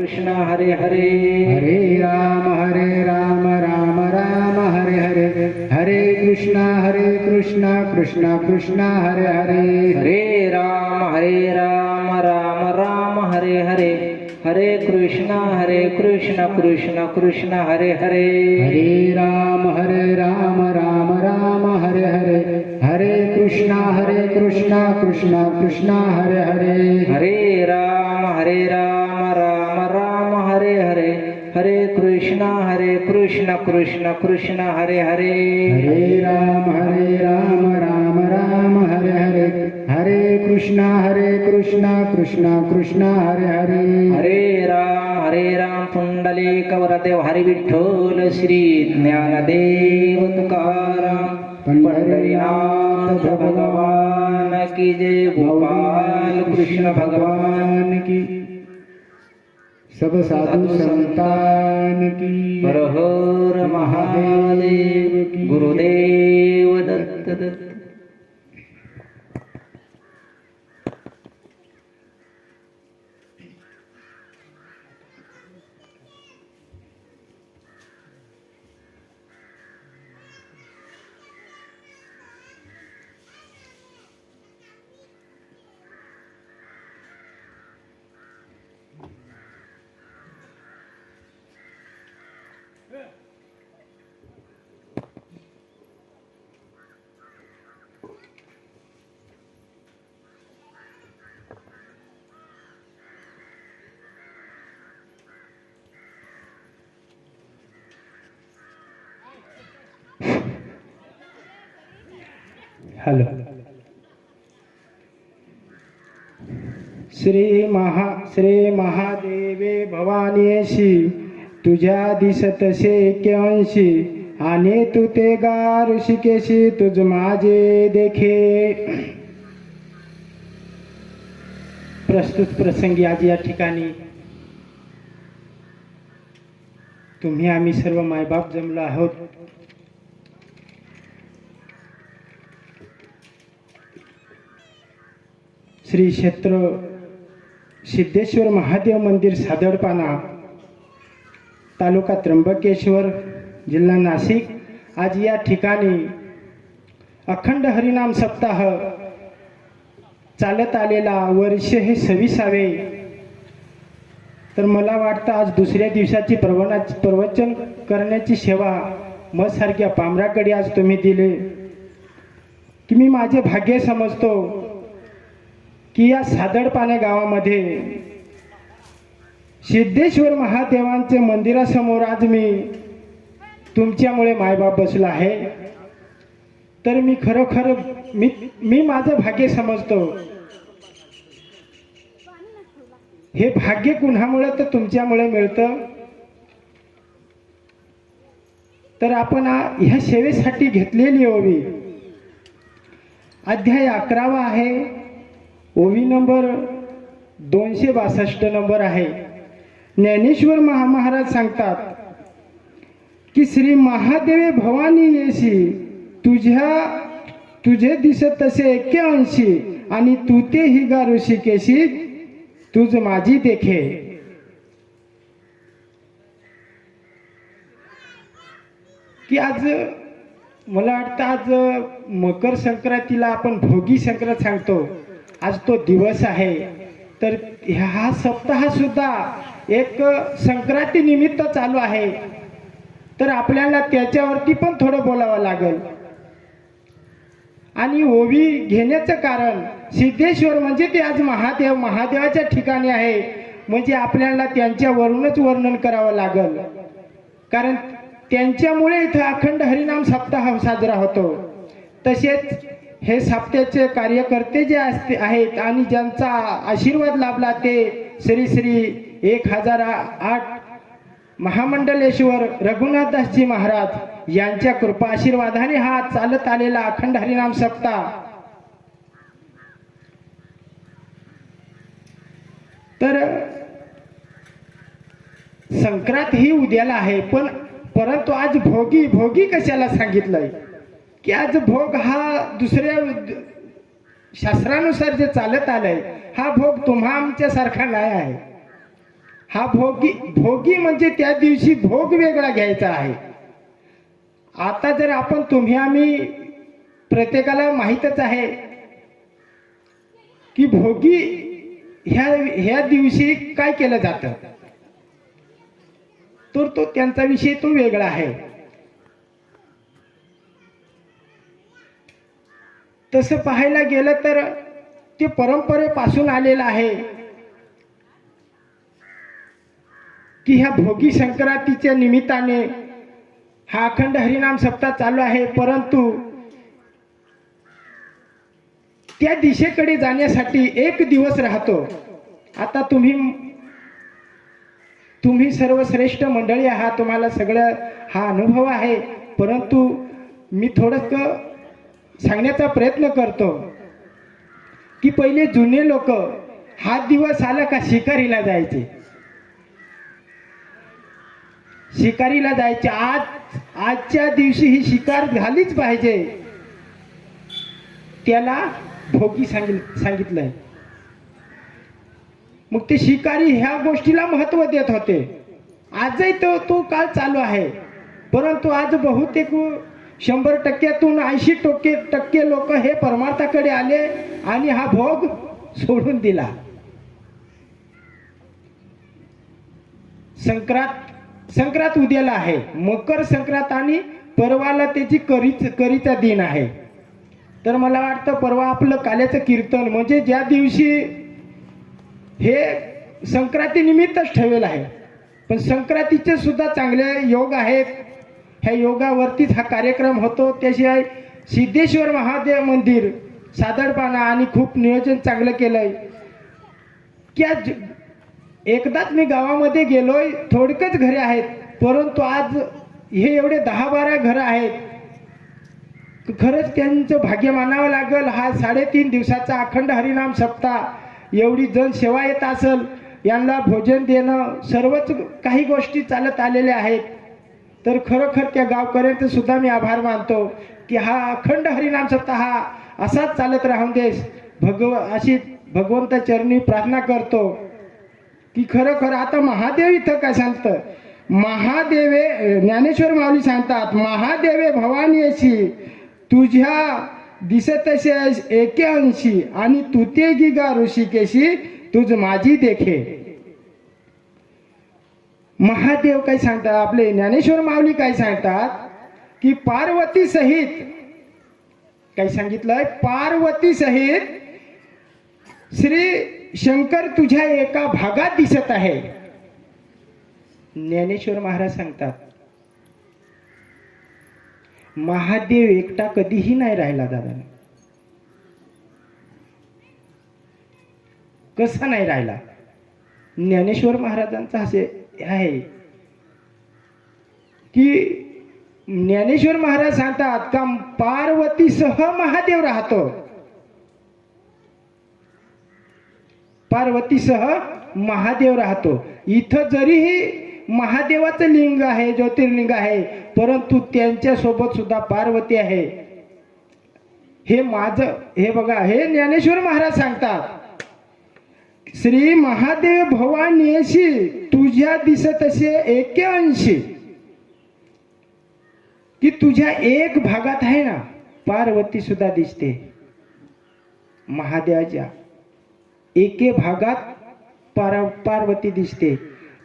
कृष्ण हरे हरे हरे राम राम राम हरे हरे, हरे कृष्णा कृष्णा कृष्णा हरे हरे, हरे राम राम राम हरे हरे, हरे कृष्ण कृष्ण कृष्ण हरे हरे, हरे राम राम राम हरे हरे, हरे कृष्णा कृष्णा कृष्णा हरे हरे, हरे राम राम राम हरे हरे, हरे कृष्ण कृष्ण कृष्ण हरे हरे, हरे राम राम राम हरे हरे, हरे कृष्णा कृष्णा कृष्णा हरे हरे, हरे राम पुंडलिक वरदेव हरी विठ्ठल श्री ज्ञानदेव तुकाराम पंढरीनाथ भगवान की जय, गोपाल कृष्ण भगवान की, सब साधु संतान की, हर हर महादेव की, गुरुदेव दत्त दत्त. हॅलो. श्री महादेवे भवानीशी तुझ्या दिसतसे एक्यांशी, आणि तू ते गा ऋषिकेशी तुझ माझे देखे. प्रस्तुत प्रसंगी आज या ठिकाणी तुम्ही आम्ही सर्व मायबाप जमलो आहोत. श्री क्षेत्र सिद्धेश्वर महादेव मंदिर सादडपाना, तालुका त्र्यंबकेश्वर, जिल्हा नाशिक. आज या ठिकाणी अखंड हरिनाम सप्ताह चालत आलेला वर्ष हे 26वे. तर मला वाटतं आज दुसऱ्या दिवसाची प्रवचन करण्याची सेवा मसारख्या पामराकडे आज तुम्ही दिले, की मी माझे भाग्य समजतो की या सादडपाने गावामध्ये सिद्धेश्वर महादेवांचे मंदिरासमोर आज मी तुमच्यामुळे मायबाप बसला आहे. तर मी खरोखर मी माझं भाग्य समजतो. हे भाग्य कुणामुळे तर तुमच्यामुळे मिळतं. तर आपण ह्या सेवेसाठी घेतलेली ओवी अध्याय 11 आहे. ओवी नंबर 262 नंबर आहे. ज्ञानेश्वर महाराज सांगतात की श्री महादेवे भवानी येशी तुझे दिसत तसे एक्यांशी, आणि तू ते ही गा ऋषिकेशी तुझ माझी देखे. की आज मला वाटतं आज मकर संक्रांतीला आपण भोगी संक्रांत सांगतो. आज तो दिवस आहे. तर हा सप्ताह सुद्धा एक संक्रांती निमित्त चालू आहे. तर आपल्याला त्याच्यावरती पण थोडं बोलावं लागेल. आणि ओवी घेण्याचं कारण सिद्धेश्वर म्हणजे ते आज महादेवाच्या ठिकाणी आहे. म्हणजे आपल्याला त्यांच्यावरूनच वर्णन करावं लागेल. कारण त्यांच्यामुळे इथं अखंड हरिनाम सप्ताह साजरा होतो. तसेच हे सप्त्याचे कार्यकर्ते जे आहेत आणि ज्यांचा आशीर्वाद लाभला ते श्री 1008 महामंडलेश्वर रघुनाथदासजी महाराज यांच्या कृपा आशीर्वादाने हा चालत आलेला अखंड हरिनाम सप्ताह. तर संक्रांत ही उद्याला आहे. परंतु आज भोगी कशाला सांगितलंय की आज भोग हा दुसऱ्या शास्त्रानुसार जे चालत आलंय हा भोग तुम्हा आमच्या सारखा नाही आहे. हा भोगी भोगी म्हणजे त्या दिवशी भोग वेगळा घ्यायचा आहे. आता जर आपण तुम्ही आम्ही प्रत्येकाला माहीतच आहे की भोगी ह्या दिवशी काय केलं जातं, तर तो त्यांचा विषय तो वेगळा आहे. तसं पाहायला गेलं तर ते परंपरेपासून आलेलं आहे की ह्या भोगी संक्रांतीच्या निमित्ताने हा अखंड हरिनाम सप्ताह चालू आहे. परंतु त्या दिशेकडे जाण्यासाठी एक दिवस राहतो. आता तुम्ही सर्व श्रेष्ठ मंडळी आहात, तुम्हाला सगळं हा अनुभव आहे. परंतु मी थोडंसं सांगण्याचा प्रयत्न करतो की पहिले जुने लोक हा दिवस आला का शिकारीला जायचे. शिकारीला जायचे. आजच्या दिवशी ही शिकार झालीच पाहिजे, त्याला भोगी सांगितलंय. मग ते शिकारी ह्या गोष्टीला महत्व देत होते. आजही तो काळ चालू आहे. परंतु आज बहुतेक 100%तून 80% लोक हे परमार्थाकडे आले आणि हा भोग सोडून दिला. संक्रांत उद्याला आहे. मकर संक्रांत आणि परवाला त्याची करीचा दिन आहे. तर मला वाटतं परवा आपलं काल्याचं कीर्तन म्हणजे ज्या दिवशी हे संक्रांती निमित्तच ठेवेल आहे. पण संक्रांतीचे सुद्धा चांगले योग आहेत. ह्या योगावरतीच हा कार्यक्रम होतो. त्याशिवाय सिद्धेश्वर महादेव मंदिर सादरपाना आणि खूप नियोजन चांगलं केलंय. एकदाच मी गावामध्ये गेलोय. थोडकच घरे आहेत, परंतु आज हे एवढे 10-12 घरं आहेत. खरंच त्यांचं भाग्य मानावं लागेल. हा 3.5 दिवसाचा अखंड हरिनाम सप्ताह एवढी जनसेवा येत असेल, यांना भोजन देणं सर्वच काही गोष्टी चालत आलेल्या आहेत. तर खरोखर त्या गावकऱ्यांचे सुद्धा मी आभार मानतो की हा अखंड हरिनाम सप्ताह हा असाच चालत राहून देस. अशी भगवंता चरणी प्रार्थना करतो की खरोखर आता महादेव इथं काय सांगतं. महादेवे ज्ञानेश्वर माऊली सांगतात, महादेवे भवानी अशी तुझ्या दिसतसे एके अंशी आणि तू ते गिगा ऋषिकेशी तुझ माझी देखे. महादेव काय सांगतात, आपले ज्ञानेश्वर माऊली काय सांगतात की पार्वती सहित काय सांगितलंय, पार्वती सहित श्री शंकर तुझ्या एका भागात दिसत आहे. ज्ञानेश्वर महाराज सांगतात महादेव एकटा कधीही नाही राहिला. दादा कसा नाही राहिला. ज्ञानेश्वर महाराजांचा असे आहे की ज्ञानेश्वर महाराज सांगतात का पार्वतीसह महादेव राहतो. पार्वतीसह महादेव राहतो. इथं जरीही महादेवाचं लिंग आहे, ज्योतिर्लिंग आहे, परंतु त्यांच्या सोबत सुद्धा पार्वती आहे. हे बघा, हे ज्ञानेश्वर महाराज सांगतात श्री महादेव भवानीशी तुझ्या दिसतसे एके अंशी, की तुझ्या एक भागात आहे ना पार्वती सुद्धा दिसते. महादेवाच्या एके भागात पार्वती दिसते.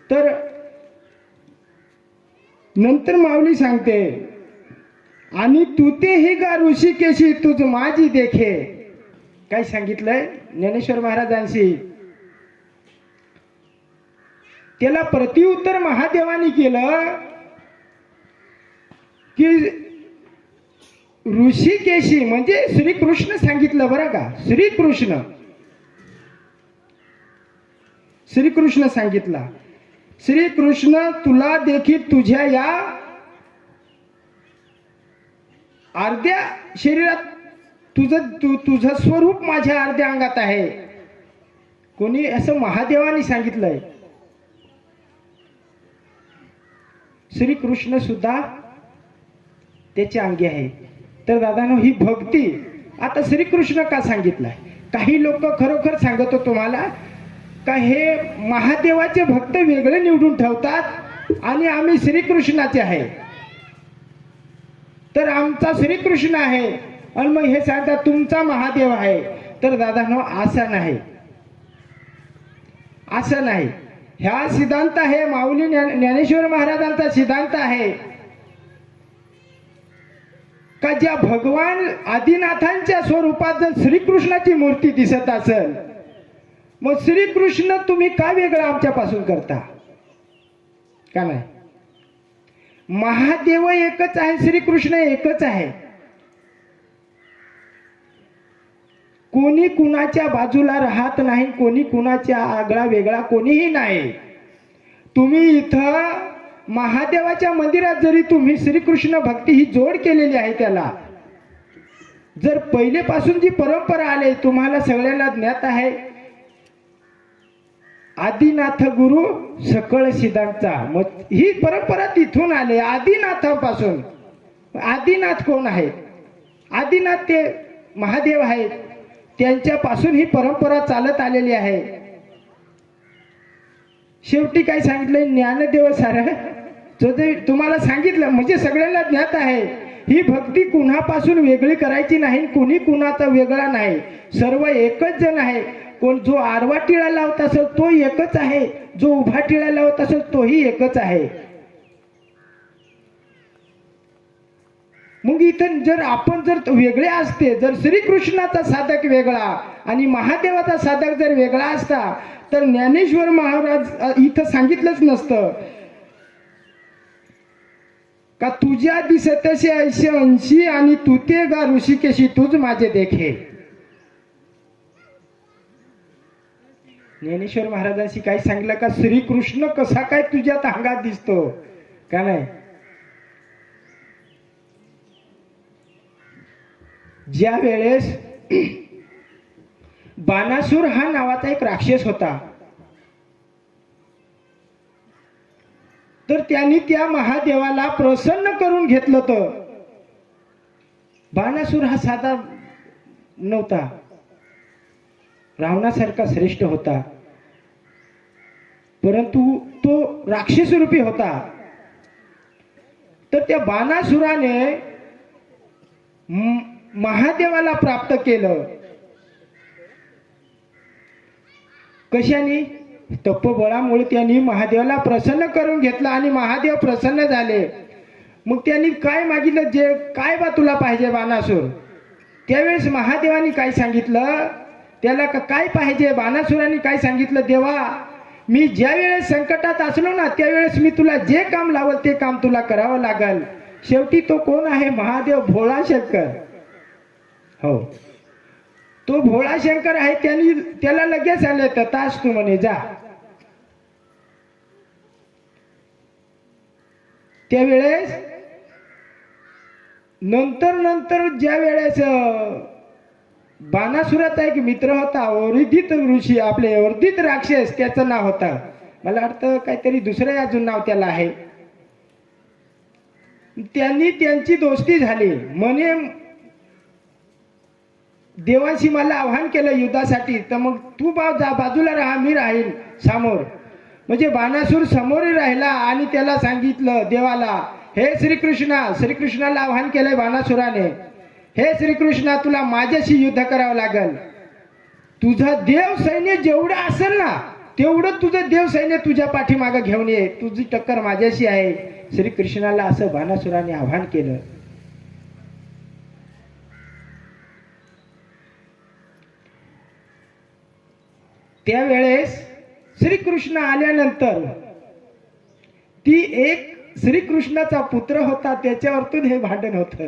तर नंतर माऊली सांगते आणि तू ते ही गा ऋषिकेशी तुझ माझी देखे. काय सांगितलंय ज्ञानेश्वर महाराजांशी. त्याला प्रतिउत्तर महादेवानी केलं की ऋषिकेशी म्हणजे श्रीकृष्ण सांगितलं बरं का. श्रीकृष्ण सांगितला, श्रीकृष्ण तुला देखील तुझ्या या अर्ध्या शरीरात तुझं स्वरूप माझ्या अर्ध्या अंगात आहे. कोणी असं महादेवानी सांगितलंय. श्रीकृष्ण सुद्धा त्याच्या अंगी आहे. तर दादानो ही भक्ती आता श्रीकृष्ण का सांगितलंय. काही लोक खरोखर सांगतो तुम्हाला का हे महादेवाचे भक्त वेगळे निवडून ठेवतात आणि आम्ही श्रीकृष्णाचे आहे, तर आमचा श्रीकृष्ण आहे आणि मग हे सांगतात तुमचा महादेव आहे. तर दादांनो असं नाही, असं नाही. ह्या सिद्धांत आहे माऊली ज्ञानेश्वर महाराजांचा सिद्धांत आहे का ज्या भगवान आदिनाथांच्या स्वरूपात जर श्रीकृष्णाची मूर्ती दिसत असेल, मग श्रीकृष्ण तुम्ही का वेगळं आमच्यापासून करता का नाही? महादेव एकच आहे, श्रीकृष्ण एकच आहे. कोणी कुणाच्या बाजूला राहत नाही, कोणी कुणाच्या आगळा वेगळा कोणीही नाही. तुम्ही इथं महादेवाच्या मंदिरात जरी तुम्ही श्रीकृष्ण भक्ती ही जोड केलेली आहे, त्याला जर पहिलेपासून जी परंपरा आली तुम्हाला सगळ्यांना ज्ञात आहे, आदिनाथ गुरु सकळ सिद्धांचा, मग ही परंपरा तिथून आली आदिनाथापासून. आदिनाथ कोण आहे? आदिनाथ ते महादेव आहेत, त्यांच्यापासून ही परंपरा चालत आलेली आहे. शेवटी काय सांगितलं ज्ञानदेव सारं तुम्हाला सांगितलं म्हणजे सगळ्यांना ज्ञात आहे, ही भक्ती कुणापासून वेगळी करायची नाही, कुणी कुणाचा वेगळा नाही, सर्व एकच जण आहे. कोण जो आडवा टिळा लावत असेल तो एकच आहे, जो उभा टिळा लावत असेल तोही एकच आहे. मग इथं जर आपण जर वेगळे असते, जर श्रीकृष्णाचा साधक वेगळा आणि महादेवाचा साधक जर वेगळा असता, तर ज्ञानेश्वर महाराज इथं सांगितलंच नसतं का तुझ्या दिसतसे ऐशी अंशी आणि तू ते गा ऋषिकेशी तुझ माझे देखे. ज्ञानेश्वर महाराजांशी काय सांगितलं का श्रीकृष्ण कसा काय तुझ्या अंगात दिसतो का नाही? ज्या वेळेस बाणासूर हा नावाचा एक राक्षस होता, तर त्यांनी त्या महादेवाला प्रसन्न करून घेतलं. तर बाणासूर हा साधा नव्हता, रावणासारखा श्रेष्ठ होता, परंतु तो राक्षस रूपी होता. तर त्या बाणासुराने महादेवाला प्राप्त केलं. कशाने? तपोबळामुळे त्यांनी महादेवाला प्रसन्न करून घेतलं आणि महादेव प्रसन्न झाले. मग त्यांनी काय मागितलं, जे काय बा तुला पाहिजे बाणासूर? त्यावेळेस महादेवानी काय सांगितलं त्याला, काय पाहिजे? बाणासुराने काय सांगितलं, देवा मी ज्या वेळेस संकटात असलो ना त्यावेळेस मी तुला जे काम लावल ते काम तुला करावं लागल. शेवटी तो कोण आहे? महादेव भोळा शंकर. हो, तो भोळा शंकर आहे. त्यांनी त्याला लगेच आले तर तास तू म्हणे जा. त्यावेळेस नंतर ज्या वेळेस बाणासुराचा एक मित्र होता, वर्धित ऋषी, आपले वर्धित राक्षस त्याचं नाव होतं, मला वाटतं काहीतरी दुसरं अजून नाव त्याला आहे. त्यांनी त्यांची दोस्ती झाली. म्हणे देवाशी मला आव्हान केलं युद्धासाठी, तर मग तू बाजूला राहा, मी राहील समोर. म्हणजे बाणासूर समोर राहिला आणि त्याला सांगितलं देवाला, हे श्रीकृष्णाला आव्हान केलंय बाणासुराने, हे श्रीकृष्णा तुला माझ्याशी युद्ध करावं लागल. तुझा देव सैन्य जेवढं असेल ना तेवढं तुझं देव सैन्य तुझ्या पाठीमागं घेऊन ये, तुझी टक्कर माझ्याशी आहे. श्रीकृष्णाला असं बाणासुराने आव्हान केलं. त्यावेळेस श्रीकृष्ण आल्यानंतर ती एक श्रीकृष्णाचा पुत्र होता त्याच्यावरतून हे भांडण होतं.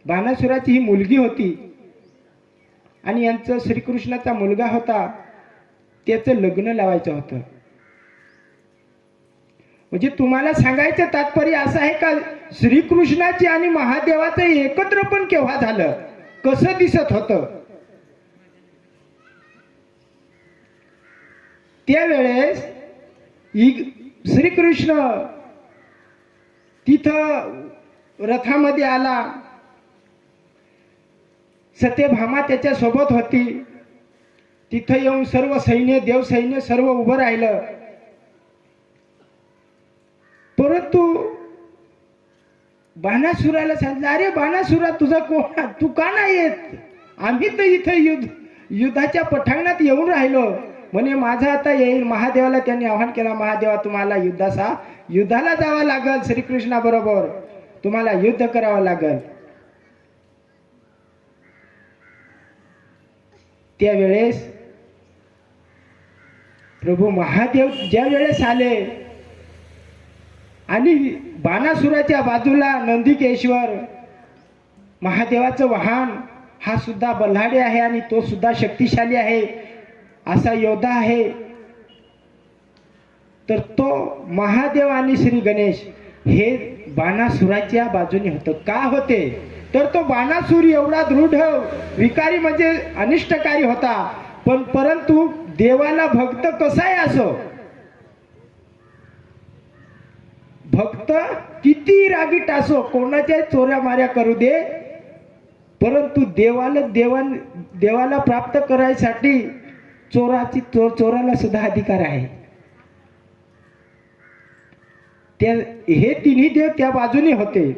बाणासुराची ही मुलगी होती आणि यांचं श्रीकृष्णाचा मुलगा होता, त्याचं लग्न लावायचं होतं. म्हणजे तुम्हाला सांगायचं तात्पर्य असं आहे का श्रीकृष्णाची आणि महादेवाचं एकत्र पण केव्हा झालं, कसं दिसत होतं? त्यावेळेस श्रीकृष्ण तिथं रथामध्ये आला, सत्यभामा त्याच्या सोबत होती. तिथं येऊन सर्व सैन्य देवसैन्य सर्व उभं राहिलं. परंतु बाणासुराला सांगितलं, अरे बाणासुरा तुझा कोण, तू का नाही येत? आम्ही तर इथं युद्धाच्या पठांगणात येऊन राहिलो. म्हणे माझा आता येईल. महादेवाला त्यांनी आवाहन केला, महादेवा तुम्हाला युद्धाला जावं लागल, श्रीकृष्णाबरोबर तुम्हाला युद्ध करावं लागल. त्यावेळेस प्रभू महादेव ज्या वेळेस आले आणि बाणासुराच्या बाजूला नंदिकेश्वर महादेवाचं वाहन, हा सुद्धा बल्हाडी आहे आणि तो सुद्धा शक्तिशाली आहे, असा योद्धा आहे. तर तो महादेव आणि श्री गणेश हे बाणासुराच्या बाजूने होतं. का होते तर तो बाणासूर एवढा दृढ विकारी म्हणजे अनिष्टकारी होता. पण परंतु देवाला भक्त कसाही असो, भक्त किती रागीट असो, कोणाच्या चोऱ्या माऱ्या करू दे, परंतु देवाला प्राप्त करायसाठी चोराला सुद्धा अधिकार आहे. हे तिन्ही देव त्या बाजूने होते.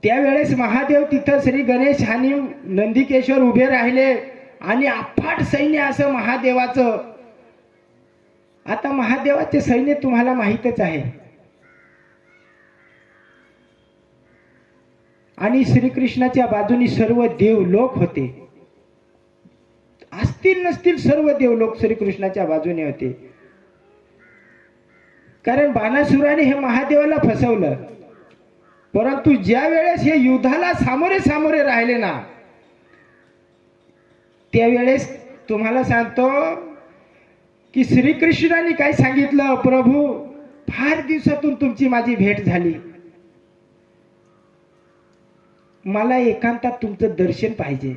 त्यावेळेस महादेव तिथं श्री गणेश आणि नंदिकेश्वर उभे राहिले आणि अफाट सैन्य असं महादेवाचं. आता महादेवाचे सैन्य तुम्हाला माहीतच आहे. आणि श्रीकृष्णाच्या बाजूनी सर्व देव लोक होते. असतील नसतील सर्व देवलोक श्रीकृष्णाच्या बाजूने होते. कारण बाणासुराने हे महादेवाला फसवलं. परंतु ज्या वेळेस हे युद्धाला सामोरे राहिले ना, त्यावेळेस तुम्हाला सांगतो की श्रीकृष्णाने काय सांगितलं, प्रभू फार दिवसातून तुमची माझी भेट झाली, मला एकांतात तुमचं दर्शन पाहिजे.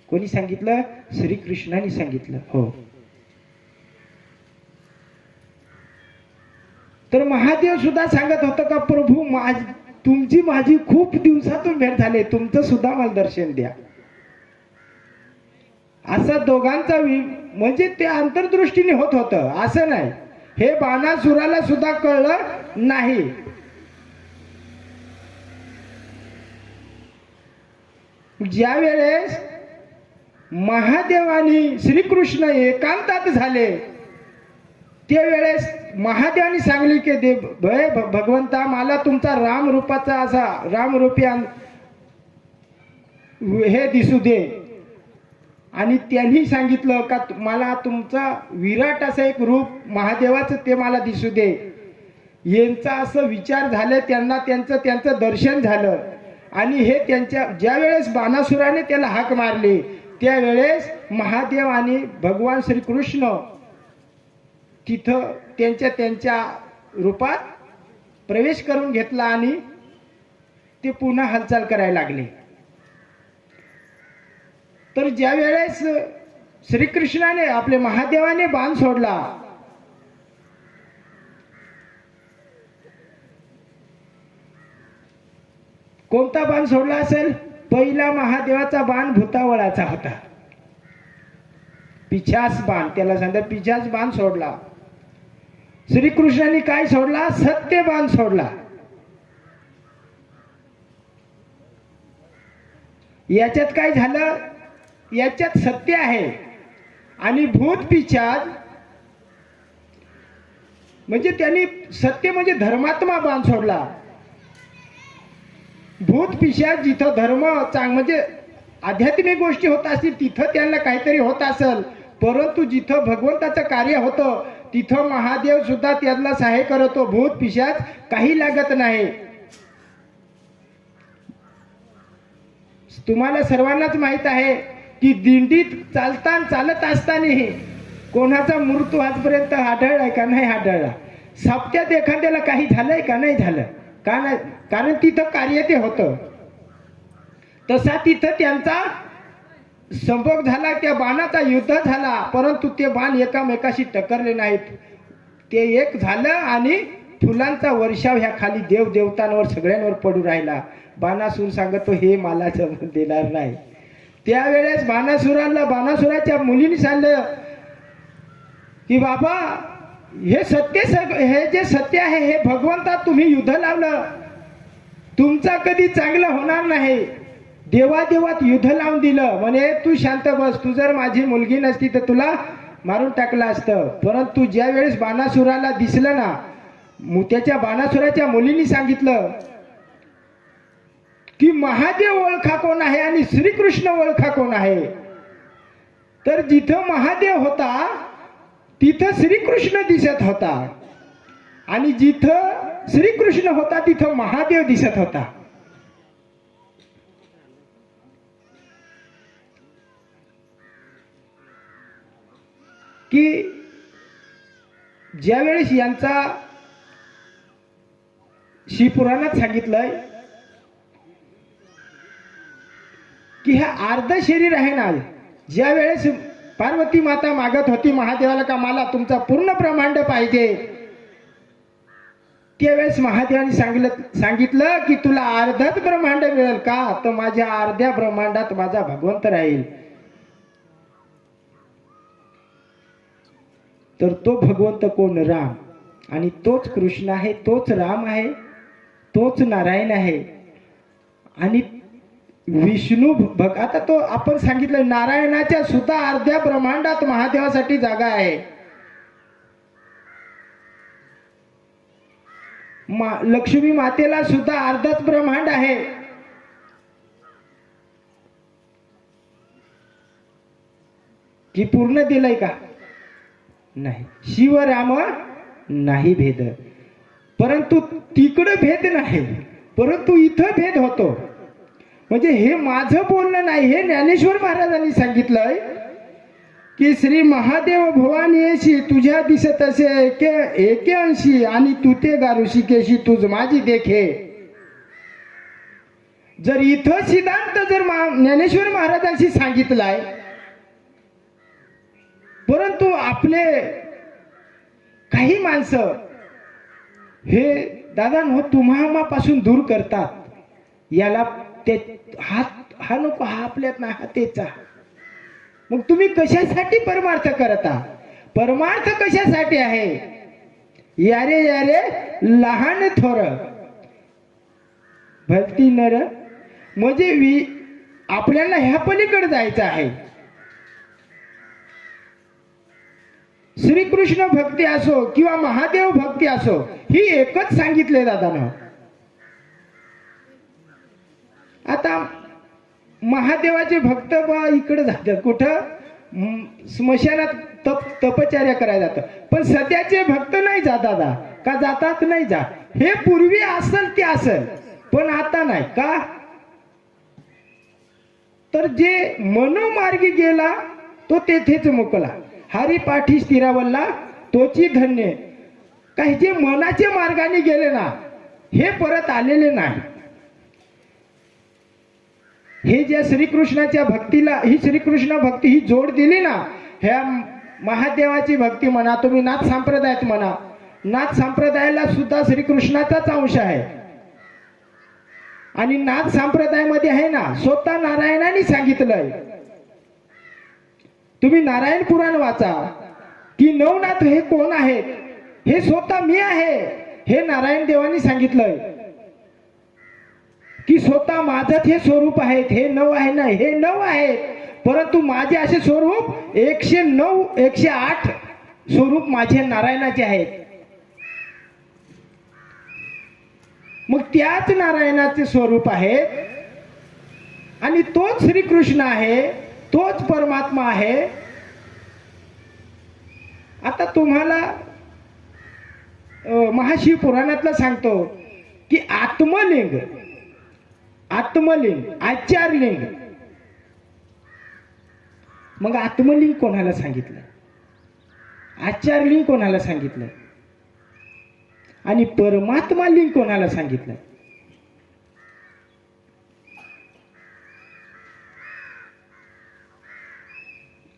कोणी सांगितलं? श्रीकृष्णाने सांगितलं. हो. तर महादेव सुद्धा सांगत होतं का प्रभू तुमची माझी खूप दिवसातून भेट झाली, तुमचं सुद्धा मला दर्शन द्या. असं दोघांचा म्हणजे ते अंतर्दृष्टीने होत होतं, असं नाही. हे बाणासुराला सुद्धा कळलं नाही. ज्या वेळेस महादेव आणि श्रीकृष्ण एकांतात झाले, त्यावेळेस महादेवाने सांगले की भगवंता मला तुमचा रामरूपाचा असा रामरूपी हे दिसू दे. आणि त्यांनी सांगितलं का मला तुमचा विराट असं एक रूप महादेवाचं ते मला दिसू दे. यांचा असं विचार झाले, त्यांना त्यांचं दर्शन झालं. आणि हे त्यांच्या ज्या वेळेस बाणासुराने त्याला हाक मारली, त्यावेळेस महादेव आणि भगवान श्रीकृष्ण तिथं त्यांच्या रूपात प्रवेश करून घेतला आणि ते पुन्हा हालचाल करायला लागले. तर ज्या वेळेस श्रीकृष्णाने आपले महादेवाने बाण सोडला, कोणता बाण सोडला असेल? पहिला महादेवाचा बाण भूतावळाचा होता, पिशाच बाण, त्याला सांगतात पिशाच बाण सोडला. श्रीकृष्णाने काय सोडला? सत्य बाण सोडला. याच्यात काय झालं? याच्यात सत्य आहे आणि भूत पिशाच म्हणजे त्यांनी सत्य म्हणजे धर्मात्मा बाण सोडला. भूत पिशाच जिथं धर्म म्हणजे आध्यात्मिक गोष्टी होत असतील तिथं त्यांना काहीतरी होत असेल, परंतु जिथं भगवंताचं कार्य होतं तिथं महादेव सुद्धा त्यांना सहाय्य करतो. भूत पिशाच काही लागत नाही. तुम्हाला सर्वांनाच माहित आहे की दिंडीत चालत असताना कोणाचा मृत्यू आजपर्यंत आढळलाय का? नाही आढळला. सप्त्यात एखाद्याला काही झालंय का? नाही झालं. का नाही? कारण तिथं कार्य ते होतं. तसा तिथं त्यांचा संभोग झाला, त्या बाणाचा युद्ध झाला, परंतु ते बाण एकामेकाशी टकरले नाहीत. ते एक झालं आणि फुलांचा वर्षाव ह्या खाली देवदेवतांवर सगळ्यांवर पडू राहिला. बाणासूर सांगतो हे मला जमून देणार नाही. त्यावेळेस बाणासुराच्या मुलीने सांगलं की बाबा हे हे जे सत्य आहे हे भगवंता तुम्ही युद्ध लावलं, तुमचा कधी चांगलं होणार नाही. देवादेवात युद्ध लावून दिलं. म्हणे तू शांत बस, तू जर माझी मुलगी नसती तर तुला मारून टाकलं असतं. परंतु ज्या वेळेस बाणासुराला दिसलं ना, त्याच्या बाणासुराच्या मुलीने सांगितलं की महादेव ओळखा कोण आहे आणि श्रीकृष्ण ओळखा कोण आहे. तर जिथं महादेव होता तिथं श्रीकृष्ण दिसत होता आणि जिथं श्रीकृष्ण होता तिथं महादेव दिसत होता. की ज्यावेळेस यांचा शिवपुराणात सांगितलंय की हे अर्ध शरीर आहे ना, ज्या वेळेस पार्वती माता मागत होती महादेवाला का मला तुमचा पूर्ण ब्रह्मांड पाहिजे, त्यावेळेस महादेवाने सांगितलं की तुला अर्धच ब्रह्मांड मिळेल का, तर माझ्या अर्ध्या ब्रह्मांडात माझा भगवंत राहील. तर तो भगवंत कोण? राम. आणि तोच कृष्ण आहे, तोच राम आहे, तोच नारायण आहे. आणि विष्णू आता तो आपण सांगितलं नारायणाच्या सुद्धा अर्ध्या ब्रह्मांडात महादेवासाठी जागा आहे. लक्ष्मी मातेला सुद्धा अर्धच ब्रह्मांड आहे. की पूर्ण दिलंय का? नाही. शिव राम नाही भेद. परंतु तिकडे भेद नाही, परंतु इथं भेद होतो. म्हणजे हे माझं बोलणं नाही, हे ज्ञानेश्वर महाराजांनी सांगितलंय की श्री महादेव भवानी येशी तुझ्या दिसत असे एके अंशी आणि तू ते गारुशिकेशी तुझ माझी देखे. जर इथं सिद्धांत जर ज्ञानेश्वर महाराजांशी सांगितलाय, परंतु आपले काही माणसं हे दादा तुम्हापासून दूर करतात. याला ते हा नको, हा आपल्यात नाही, हा तेचा. मग तुम्ही कशासाठी परमार्थ करता? परमार्थ कशासाठी आहे? यारे यारे लहान थोर भक्ती नर. म्हणजे आपल्याला ह्या पलीकडे जायचं आहे. श्रीकृष्ण भक्ती असो किंवा महादेव भक्ती असो, ही एकच सांगितले दादानं. आता महादेवाचे भक्त इकडे जातात, कुठं स्मशानात तपचार्या करायला जातात. पण सध्याचे भक्त नाही जात दादा. का जातात? नाही जात. हे पूर्वी असेल ते असेल, पण आता नाही. का? तर जे मनोमार्गी गेला तो तेथेच मुकला. हरिपाठी स्थिरावल्ला तोची धन्य. काही जे मनाच्या मार्गाने गेले ना, हे परत आलेले नाही. हे ज्या श्रीकृष्णाच्या भक्तीला ही श्रीकृष्ण भक्ती ही जोड दिली ना, ह्या महादेवाची भक्ती म्हणा, तुम्ही नाथ संप्रदायात म्हणा, नाथ संप्रदायाला सुद्धा श्रीकृष्णाचाच अंश आहे. आणि नाथ संप्रदायामध्ये आहे ना, स्वतः नारायणाने सांगितलंय. तुम्ही नारायण पुराण वाचा की नवनाथ हे कोण आहेत? हे स्वतः मी आहे. हे नारायण देवानी सांगितलंय की स्वतः माझं हे स्वरूप आहेत. हे नव आहे ना, हे नव आहेत, परंतु माझे असे स्वरूप 109 108 स्वरूप माझे नारायणाचे आहेत. मग त्याच नारायणाचे स्वरूप आहेत आणि तोच श्रीकृष्ण आहे, तोच परमात्मा आहे. आता तुम्हाला महाशिव पुराणातलं सांगतो की आत्मलिंग, आचारलिंग. मग आत्मलिंग कोणाला सांगितलं? आचारलिंग कोणाला सांगितलं? आणि परमात्मा लिंग कोणाला सांगितलं?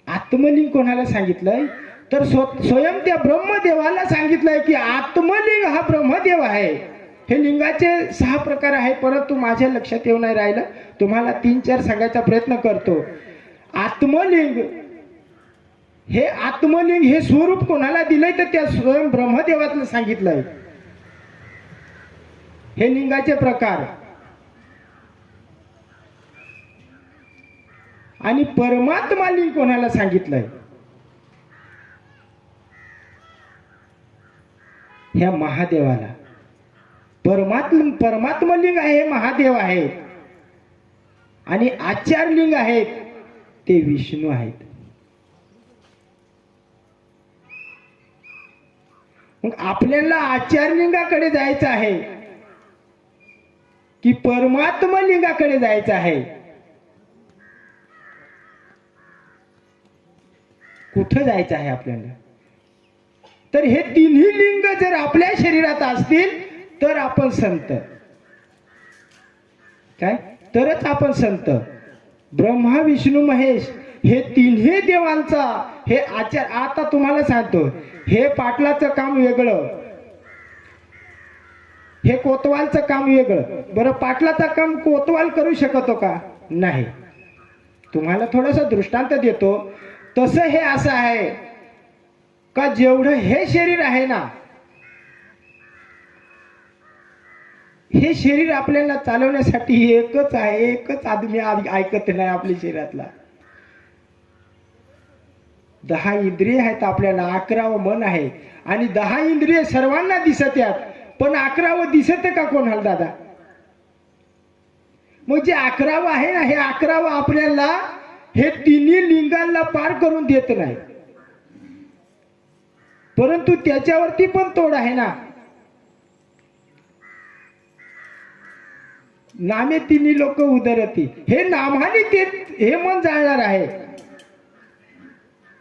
आत्मलिंग कोणाला सांगितलंय? तर स्वयं त्या ब्रह्मदेवाला सांगितलंय की आत्मलिंग हा ब्रह्मदेव आहे. हे लिंगाचे 6 प्रकार आहे, परंतु माझ्या लक्षात येऊ नाही राहिलं, तुम्हाला 3-4 सांगायचा प्रयत्न करतो. आत्मलिंग, हे आत्मलिंग हे स्वरूप कोणाला दिलंय तर त्या स्वयं ब्रह्मदेवातलं सांगितलंय. हे लिंगाचे प्रकार. आणि परमात्मा लिंग कोणाला सांगितलंय? ह्या महादेवाला. परमात्मा लिंग आहे, महादेव आहे. आणि आचार लिंग आहेत ते विष्णू आहेत. मग आपल्याला आचार लिंगाकडे जायचं आहे की परमात्मा लिंगाकडे जायचं आहे? कुठं जायचं आहे आपल्याला? तर हे तिन्ही लिंग जर आपल्या शरीरात असतील तर आपण संत. काय? तरच आपण संत. ब्रह्मा विष्णू महेश हे तिन्ही देवांचा हे आचार. आता तुम्हाला सांगतो, हे पाटलाचं काम वेगळं, हे कोतवालचं काम वेगळं. बरं, पाटलाचं काम कोतवाल करू शकतो का? नाही. तुम्हाला थोडासा दृष्टांत देतो. तसं हे असं आहे का जेवढं हे शरीर आहे ना, हे शरीर आपल्याला चालवण्यासाठी एकच आहे, एकच आदमी ऐकत नाही आपल्या शरीरातला. 10 इंद्रिय आहेत आपल्याला, 11वं मन आहे. आणि 10 इंद्रिय सर्वांना दिसत आहेत, पण 11वं दिसत का कोणाला दादा? मग जे 11वं आहे ना, हे 11वं आपल्याला हे तिन्ही लिंगांना पार करून देत नाही. परंतु त्याच्यावरती पण तोड आहे ना. नामे तिन्ही लोक उदरती, हे नामाने ते हे मन जाणणार आहे.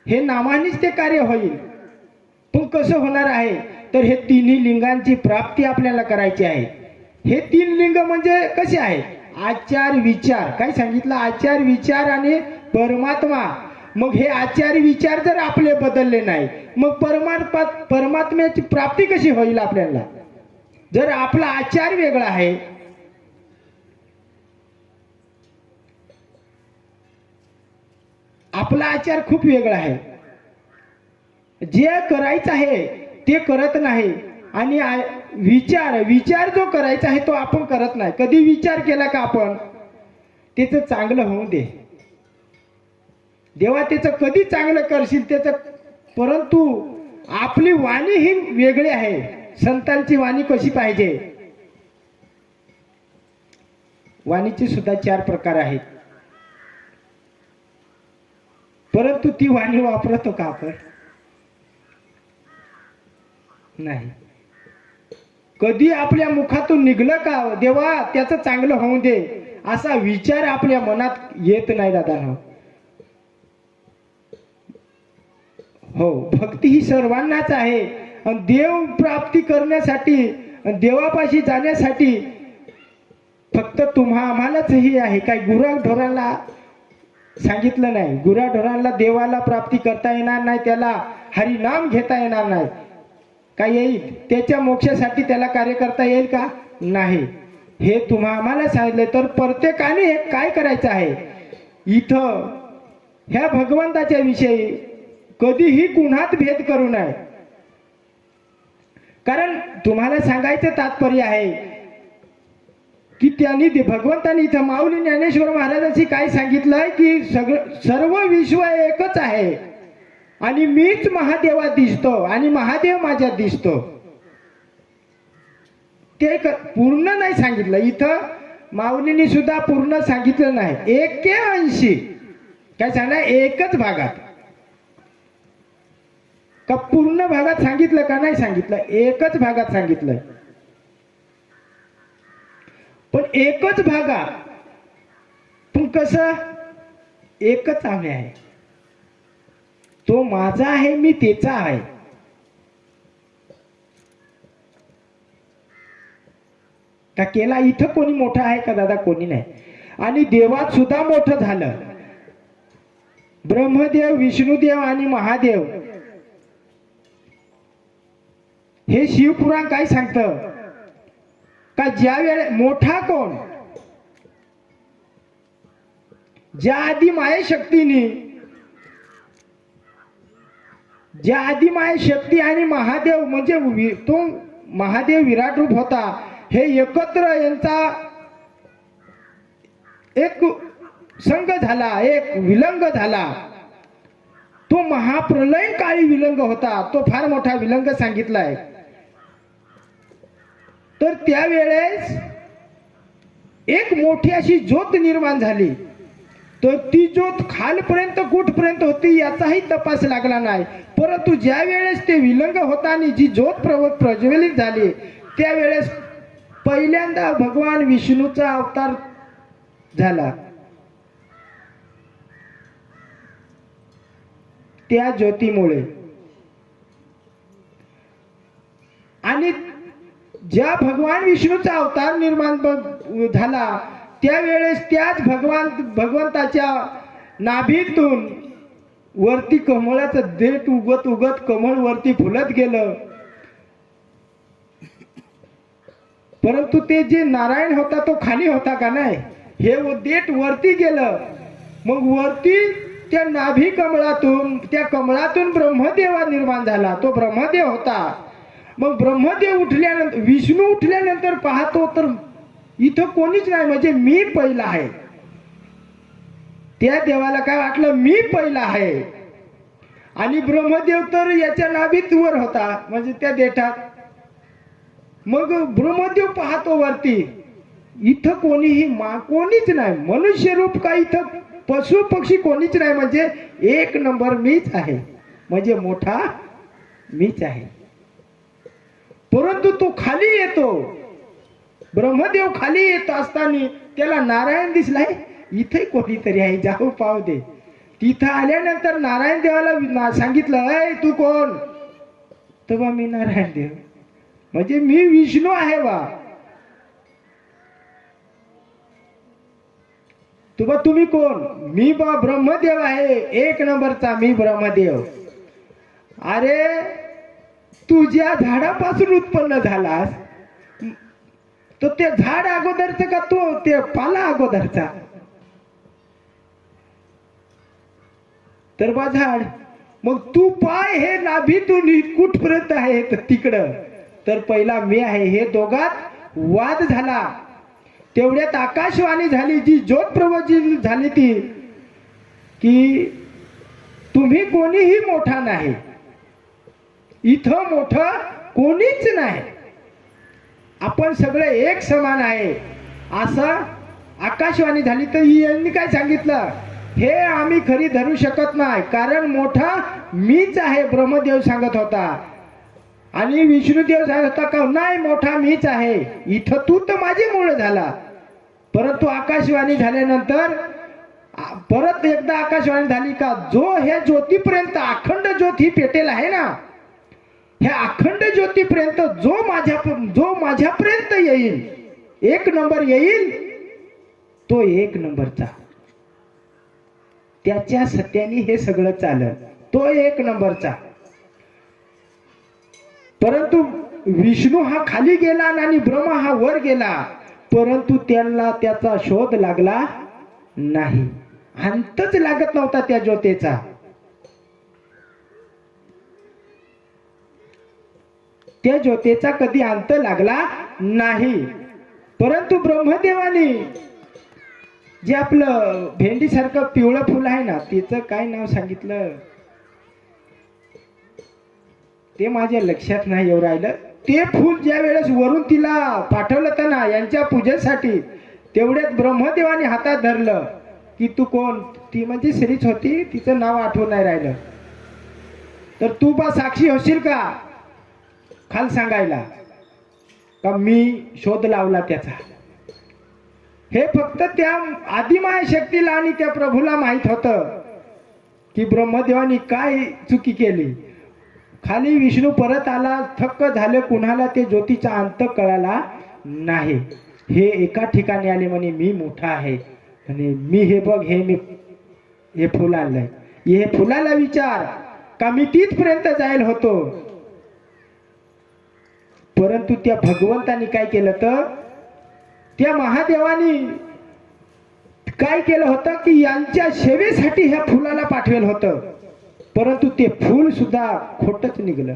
हे नामानेच ते कार्य होईल. पण कसं होणार आहे? तर हे तिन्ही लिंगांची प्राप्ती आपल्याला करायची आहे. हे 3 लिंग म्हणजे कसे आहे? आचार विचार. काय सांगितलं? आचार विचार आणि परमात्मा. मग हे आचार विचार जर आपले बदलले नाही, मग परमात्म्याची प्राप्ती कशी होईल आपल्याला? जर आपला आचार वेगळा आहे, आपला आचार खूप वेगळा आहे. जे करायचं आहे ते करत नाही. आणि विचार जो करायचा आहे तो आपण करत नाही. कधी विचार केला का आपण त्याचं चांगलं होऊ दे, देवा त्याचं कधी चांगलं करशील त्याचं. परंतु आपली वाणी ही वेगळी आहे. संतांची वाणी कशी पाहिजे? वाणीचे सुद्धा 4 प्रकार आहेत. परंतु ती वाणी वापरतो का आपण? नाही. कधी आपल्या मुखातून निघलं का देवा त्याचं चांगलं होऊ दे असा विचार आपल्या मनात येत नाही दादा. हो, भक्ती ही सर्वांनाच आहे. देव प्राप्ती करण्यासाठी, देवापाशी जाण्यासाठी फक्त आम्हालाच ही आहे. काय गुराढोरांना सांगितलं नाही? गुराढोरांना देवाला प्राप्ती करता येणार नाही, त्याला हरिनाम घेता येणार नाही. काय येईल? त्याच्या मोक्षासाठी त्याला कार्य करता येईल का? नाही. हे आम्हाला सांगितलं. तर प्रत्येकाने हे काय करायचं आहे? इथं ह्या भगवंताच्या विषयी कधीही कुणात भेद करू नये. कारण तुम्हाला सांगायचं तात्पर्य आहे की त्यांनी भगवंतांनी इथं माऊली ज्ञानेश्वर महाराजांशी काय सांगितलंय की सर्व विश्व एकच आहे आणि मीच महादेवात दिसतो आणि महादेव माझ्यात दिसतो. ते पूर्ण नाही सांगितलं. इथं माऊलींनी सुद्धा पूर्ण सांगितलं नाही. 81 काय सांगणार? एकच भागात का पूर्ण भागात सांगितलं का? नाही सांगितलं. एकच भागात सांगितलंय. पण एकच भागात, पण कसं? एकच आम्ही आहे. तो माझा आहे, मी त्याचा आहे. का केला? इथं कोणी मोठा आहे का दादा? कोणी नाही. आणि देवात सुद्धा मोठं झालं. ब्रह्मदेव, विष्णुदेव आणि महादेव. हे शिवपुराण काय सांगतं? का ज्या वेळे मोठा कोण, ज्या आधी माये शक्तीने, ज्या आधी माये शक्ती आणि महादेव म्हणजे तो महादेव विराट रूप होता, हे एकत्र यांचा एक संघ झाला, एक विलंग झाला. तो महाप्रलय काळी विलंग होता, तो फार मोठा विलंग सांगितलाय. तर त्यावेळेस एक मोठी अशी ज्योत निर्माण झाली. तर ती ज्योत खालपर्यंत कुठपर्यंत होती याचाही तपास लागला नाही. परंतु ज्या वेळेस ते विलंग होता आणि जी ज्योत प्रज्वलित झाली त्यावेळेस पहिल्यांदा भगवान विष्णूचा अवतार झाला. त्या ज्योतीमुळे आणि ज्या भगवान विष्णूचा अवतार निर्माण झाला त्यावेळेस त्याच भगवंताच्या नाभीतून वरती कमळाचं देठ उगत उगत कमळ वरती फुलत गेलं. परंतु ते जे नारायण होता तो खाली होता का नाही, हे देठ वरती गेलं. मग वरती त्या नाभी कमळातून, त्या कमळातून ब्रह्मदेवा निर्माण झाला. तो ब्रह्मदेव होता. मग ब्रह्मदेव उठल्यानंतर, विष्णू उठल्यानंतर पाहतो तर इथं कोणीच नाही, म्हणजे मी पहिला आहे. त्या देवाला काय वाटलं, मी पहिला आहे. आणि ब्रह्मदेव तर याच्या नाभीत वर होता, म्हणजे त्या देठात. मग ब्रह्मदेव पाहतो वरती, इथं कोणीही कोणीच नाही, मनुष्य रूप का इथं पशु पक्षी कोणीच नाही, म्हणजे एक नंबर मीच आहे, म्हणजे मोठा मीच आहे. परंतु तो खाली येतो, ब्रह्मदेव खाली येत असताना त्याला नारायण दिसलाय, इथे कोणीतरी आहे, जाऊ पाव दे. तिथं आल्यानंतर नारायण देवाला सांगितलं, अय तू कोण? तेव्हा मी नारायण देव, म्हणजे मी विष्णू आहे बा. तुम्ही कोण? मी बा ब्रह्मदेव आहे, एक नंबरचा मी ब्रह्मदेव. अरे तू ज्या झाडापासून उत्पन्न झालास तर ते झाड अगोदरच का तो ते पाला अगोदरचा? तर बा झाड. मग तू पाय हे नाभीतून कुठपर्यंत आहे तर तिकडं, तर पहिला मी आहे. हे दोघात वाद झाला. तेवढ्यात आकाशवाणी झाली, जी ज्योत प्रवचित झाली ती, की तुम्ही कोणीही मोठा नाही, इथं मोठं कोणीच नाही, आपण सगळे एक समान आहे, असं आकाशवाणी झाली. तर यांनी काय सांगितलं, हे आम्ही खरी धरू शकत नाही, कारण मोठा मीच आहे, ब्रह्मदेव सांगत होता. आणि विष्णुदेव सांगत होता का नाही, मोठा मीच आहे, इथं तू तर माझे मूळ झाला. परंतु आकाशवाणी झाल्यानंतर परत एकदा आकाशवाणी झाली का जो ह्या ज्योतीपर्यंत अखंड ज्योत ही पेटेल आहे ना, ह्या अखंड ज्योतीपर्यंत जो माझ्यापर्यंत येईल, एक नंबर येईल, तो एक नंबरचा, त्याच्या सत्याने हे सगळं चाललं, तो एक नंबरचा. परंतु विष्णू हा खाली गेला आणि ब्रह्मा हा वर गेला, परंतु त्यांना त्याचा शोध लागला नाही, अंतच लागत नव्हता त्या ज्योतीचा. त्या ज्योतीचा कधी अंत लागला नाही. परंतु ब्रह्मदेवाने जे आपलं भेंडीसारखं पिवळं फुल आहे ना, तिचं काय नाव सांगितलं ते माझ्या लक्षात नाही येऊ राहिलं. ते फूल ज्या वेळेस वरून तिला पाठवलं होतं ना यांच्या पूजेसाठी, तेवढ्यात ब्रह्मदेवाने हातात धरलं की तू कोण? ती म्हणजे स्त्रीच होती, तिचं नाव आठवून नाही राहिलं. तर तू बा साक्षी होशील का खाल सांगायला, का मी शोध लावला त्याचा. हे फक्त त्या आदिमाय शक्तीला आणि त्या प्रभूला माहित होतं की ब्रह्मदेवानी काय चुकी केली. खाली विष्णू परत आला, थक्क झाले, कुणाला ते ज्योतीचा अंत कळाला नाही. हे एका ठिकाणी आले, म्हणे मी मोठा आहे, आणि मी हे बघ, हे फुल आणलंय, हे फुलाला विचार का मी तिथपर्यंत जायला होतो. परंतु त्या भगवंतानी काय केलं तर त्या महादेवानी काय केलं होतं की यांच्या सेवेसाठी ह्या फुलाला पाठवेल होतं, परंतु ते फूल सुद्धा खोटच निघलं.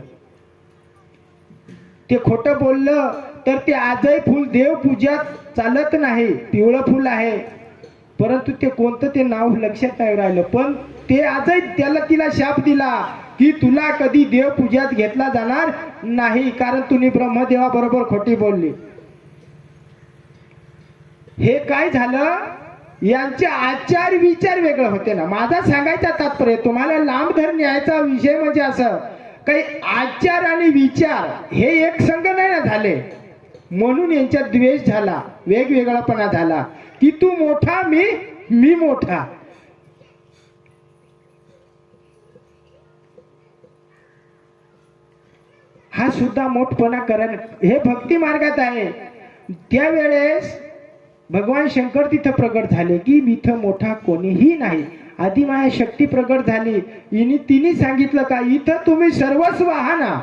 ते खोटं बोललं तर ते आजही फूल देवपूजात चालत नाही. पिवळं फूल आहे, परंतु ते कोणतं ते नाव लक्षात नाही राहिलं. पण ते आजही तिला शाप दिला की तुला कधी देवपूजात घेतला जाणार नाही, कारण तुम्ही ब्रह्मदेवाबरोबर खोटी बोलली. हे काय झालं, यांचे आचार विचार वेगळे होते ना. माझा सांगायचा तात्पर्य तुम्हाला लांब धर न्यायचा विषय म्हणजे असं काही आचार आणि विचार हे एक संग नाही ना झाले, म्हणून यांच्यात द्वेष झाला, वेगवेगळापणा झाला की तू मोठा मी मोठा. हा सुद्धा मोठपणा करण हे भक्ती मार्गात आहे. त्यावेळेस भगवान शंकर तिथं प्रगट झाले की इथं मोठा कोणीही नाही. आदिमाया शक्ती प्रगट झाली. तिने सांगितलं का इथं तुम्ही सर्वस्व आहात ना,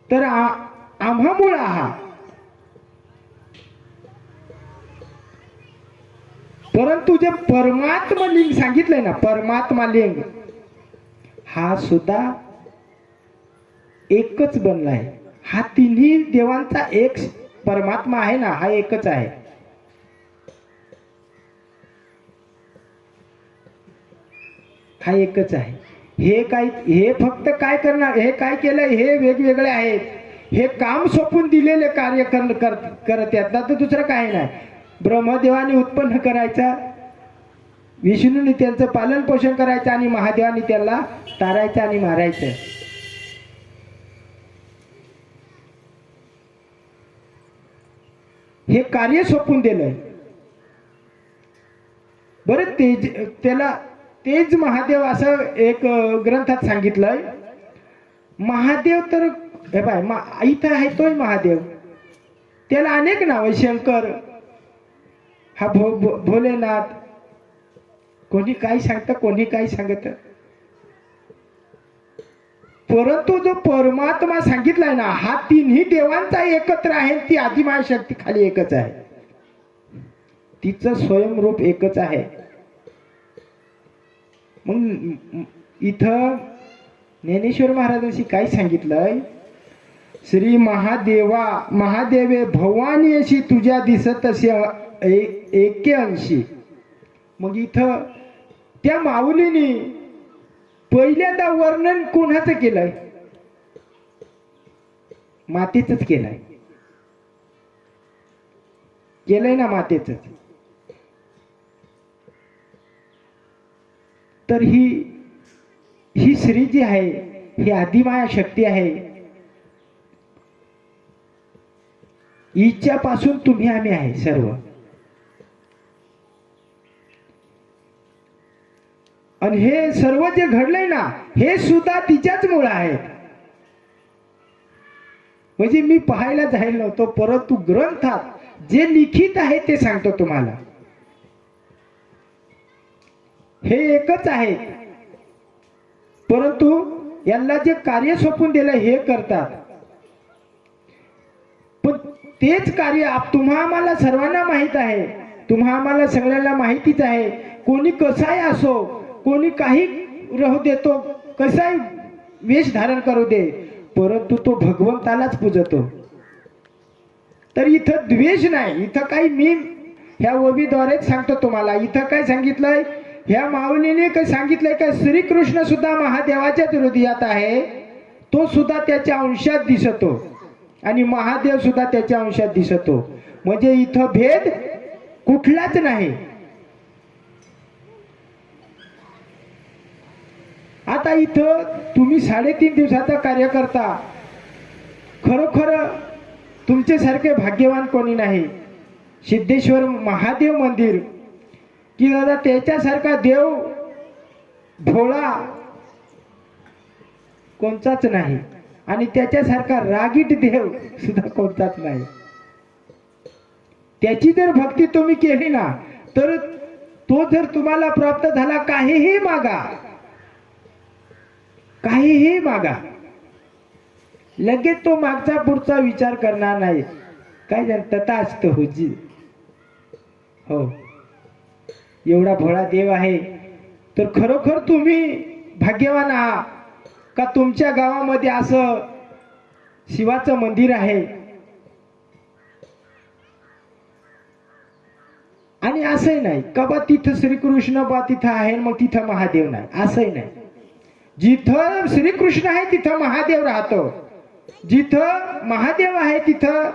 तर आम्हामुळ आहात. परंतु जे परमात्मा लिंग सांगितलंय ना, परमात्मा लिंग हा सुद्धा एकच बनलाय. हा तिन्ही देवांचा एक परमात्मा आहे ना, हा एकच आहे. हा एकच आहे. हे फक्त काय करणार, हे काय केलंय, हे वेगवेगळे आहेत. हे काम सोपून दिलेले कार्य करत आहेत ना, तर दुसरं काही नाही. ब्रह्मदेवाने उत्पन्न करायचा, विष्णूने त्यांचं पालन पोषण करायचं आणि महादेवाने त्यांना तारायचं आणि मारायचं. हे कार्य सोपून दिलंय. बरं तेज महादेव असं एक ग्रंथात सांगितलंय. महादेव तर हे बाय इथं आहे तोय महादेव, त्याला अनेक नाव आहे. शंकर, हा भोलेनाथ, कोणी काय सांगत, कोणी काय सांगत. परंतु जो परमात्मा सांगितलाय ना, हा तिन्ही देवांचा एकत्र आहे. ती आदिमाया शक्ती खाली एकच आहे, तिचं स्वयंरूप एकच आहे. मग इथं ज्ञानेश्वर महाराजांशी काय सांगितलंय, श्री महादेवे भवानी अशी तुझ्या दिसत असे एके अंशी. मग इथं त्या माऊलीने पहिल्यांदा वर्णन कोणाचं केलंय, मातेचंच केलंय ना, मातेच. तर ही श्री जी आहे ही आदिमाया शक्ती आहे. हिच्यापासून तुम्ही आम्ही आहे सर्व. आणि हे सर्व जे घडलंय ना, हे सुद्धा तिच्याच मुळे आहेत. म्हणजे मी पाहायला जायला नव्हतो, परंतु ग्रंथात जे लिखित आहे ते सांगतो तुम्हाला. हे एकच आहे, परंतु यांना जे कार्य सोपून दिलं हे करतात. पण तेच कार्य तुम्हा आम्हाला सर्वांना माहित आहे, तुम्हा आम्हाला सगळ्यांना माहितीच आहे. कोणी कसाही असो, कोणी काही राहू देतो, कसाही वेश धारण करू दे, परंतु तो भगवंतालाच पूजतो. तर इथं द्वेष नाही. इथं काही मी ह्या ओवीद्वारेच सांगतो तुम्हाला. इथं काय सांगितलंय, ह्या माऊलीने काय सांगितलंय का श्रीकृष्ण सुद्धा महादेवाच्याच हृदयात आहे. तो सुद्धा त्याच्या अंशात दिसतो आणि महादेव सुद्धा त्याच्या अंशात दिसतो. म्हणजे इथं भेद कुठलाच नाही. आता इथं तुम्ही 3.5 दिवसाचा कार्य करता. खरोखर तुमच्यासारखे भाग्यवान कोणी नाही. सिद्धेश्वर महादेव मंदिर की दादा त्याच्यासारखा देव भोळा कोणताच नाही आणि त्याच्यासारखा रागीट देव सुद्धा कोणताच नाही. त्याची जर भक्ती तुम्ही केली ना, तर तो जर तुम्हाला प्राप्त झाला, काहीही मागा, काहीही मागा. लगेच तो मागचा पुढचा विचार करणार नाही. काय तथा असतं हुजी. हो, एवढा भोळा देव आहे. तर खरोखर तुम्ही भाग्यवान आहात का तुमच्या गावामध्ये असं शिवाचं मंदिर आहे. आणि असंही नाही का बा तिथं श्रीकृष्ण बा तिथं आहे मग तिथं महादेव नाही, असंही नाही. जिथं श्रीकृष्ण आहे तिथं महादेव राहतो, जिथं महादेव आहे तिथं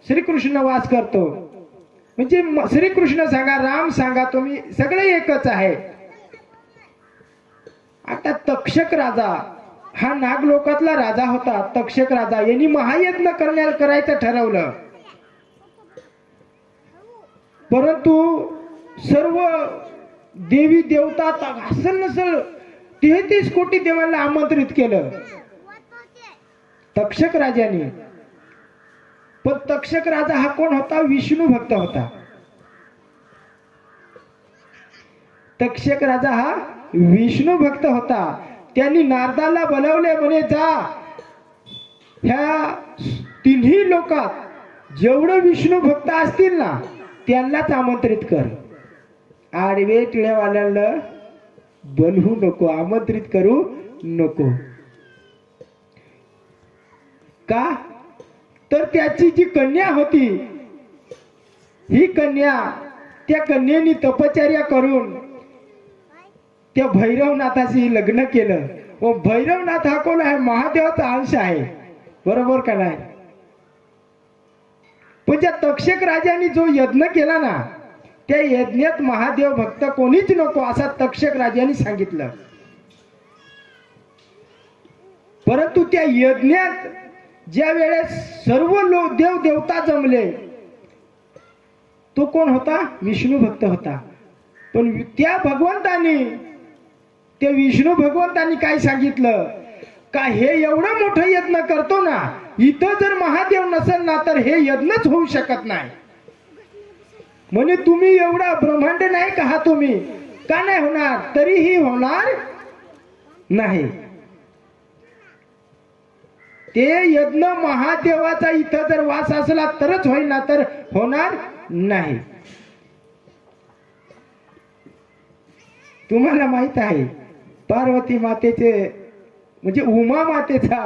श्रीकृष्ण वास करतो. म्हणजे श्रीकृष्ण सांगा, राम सांगा, तुम्ही सगळे एकच आहे. आता तक्षक राजा हा नागलोकातला राजा होता. तक्षक राजा यांनी महायज्ञ करायचं ठरवलं. परंतु सर्व देवी देवता असल नसल 33 कोटी देवांना आमंत्रित केलं तक्षक राजाने. पण तक्षक राजा हा कोण होता? विष्णू भक्त होता. तक्षक राजा हा विष्णू भक्त होता. त्यांनी नारदाला बोलावले, म्हणे जा ह्या तिन्ही लोकात जेवढे विष्णू भक्त असतील ना त्यांनाच आमंत्रित कर. आडवे टिळ्यावाल्याला बोलवू नको, आमंत्रित करू नको. का? तर त्याची जी कन्या होती, ही कन्या, त्या कन्येने तपश्चर्या करून त्या भैरवनाथाशी लग्न केलं. व भैरवनाथ हा कोण आहे? महादेवाचा अंश आहे. बरोबर का नाही? पण त्या तक्षक राजाने जो यज्ञ केला ना त्या यज्ञात महादेव भक्त कोणीच नको असा तक्षक राजाने सांगितलं. परंतु त्या यज्ञात ज्या वेळेस सर्व देव देवता जमले, तो कोण होता? विष्णू भक्त होता. पण त्या भगवंतानी, त्या विष्णू भगवंतानी काय सांगितलं का हे एवढं मोठं यज्ञ करतो ना, इथं जर महादेव नसेल ना तर हे यज्ञच होऊ शकत नाही. म्हणे तुम्ही एवढा ब्रह्मांड नाही का? हा तुम्ही का नाही होणार? तरीही होणार नाही. ते यज्ञ महादेवाचा इथं जर वास असला तरच होईल, ना तर होणार नाही. तुम्हाला माहित आहे पार्वती मातेचे म्हणजे उमा मातेचा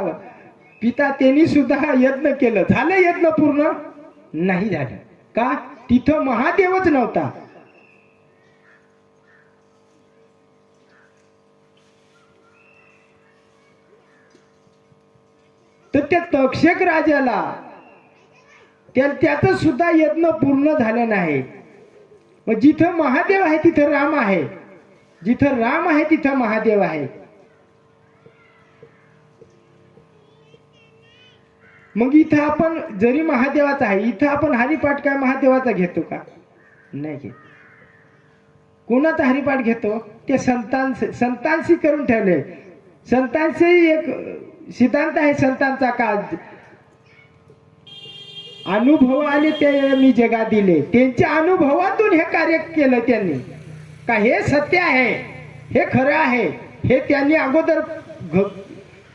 पिता त्यांनी सुद्धा यज्ञ केलं. झालं यज्ञ पूर्ण? नाही झालं. का? तिथं महादेवच नव्हता. तर त्या तक्षक राजाला त्याचं सुद्धा यज्ञ पूर्ण झालं नाही. मग जिथं महादेव आहे तिथं राम आहे, जिथं राम आहे तिथं महादेव आहे. मग इथं आपण जरी महादेवाचा आहे, इथं आपण हरिपाठ काय महादेवाचा घेतो का? नाही घेत. कोणाचा हरिपाठ घेतो? ते संतांशी करून ठेवले. संतांचे एक सिद्धांत आहे संतांचा का अनुभव आले ते मी जगा दिले. त्यांच्या अनुभवातून हे कार्य केलं त्यांनी. का हे सत्य आहे, हे खरं आहे, हे त्यांनी अगोदर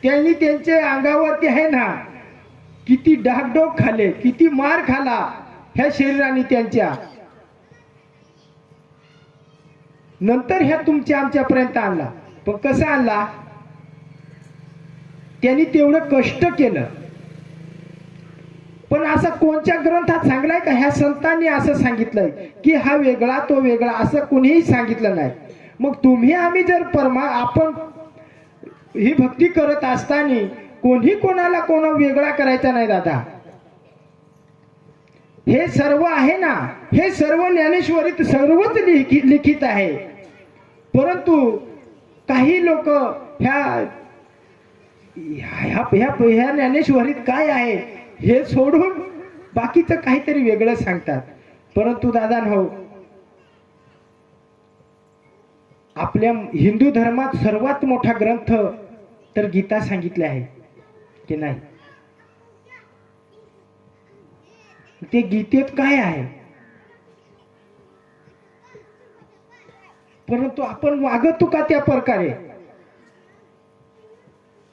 त्यांनी त्यांच्या अंगावरती आहे ना किती डागडोग खाले, किती मार खाला ह्या शरीराने त्यांच्या. नंतर ह्या तुमच्या आमच्यापर्यंत आणला. पण कसं आणला? त्यांनी तेवढं कष्ट केलं. पण असं कोणत्या ग्रंथात सांगलाय का ह्या संतांनी असं सांगितलंय की हा वेगळा तो वेगळा? असं कोणीही सांगितलं नाही. मग तुम्ही आम्ही जर आपण ही भक्ती करत असताना कोणी कोणाला वेगळा करायचा नाही दादा. हे सर्व आहे ना, हे सर्व ज्ञानेश्वरीत सर्वच लिखित आहे. परंतु काही लोक ह्या ज्ञानेश्वरीत काय आहे हे सोडून बाकीचं काहीतरी वेगळं सांगतात. परंतु दादा हो, आपल्या हिंदू धर्मात सर्वात मोठा ग्रंथ तर गीता सांगितले आहे की नाही? ते गीतेत काय आहे? परंतु आपण वागतो का त्या प्रकारे?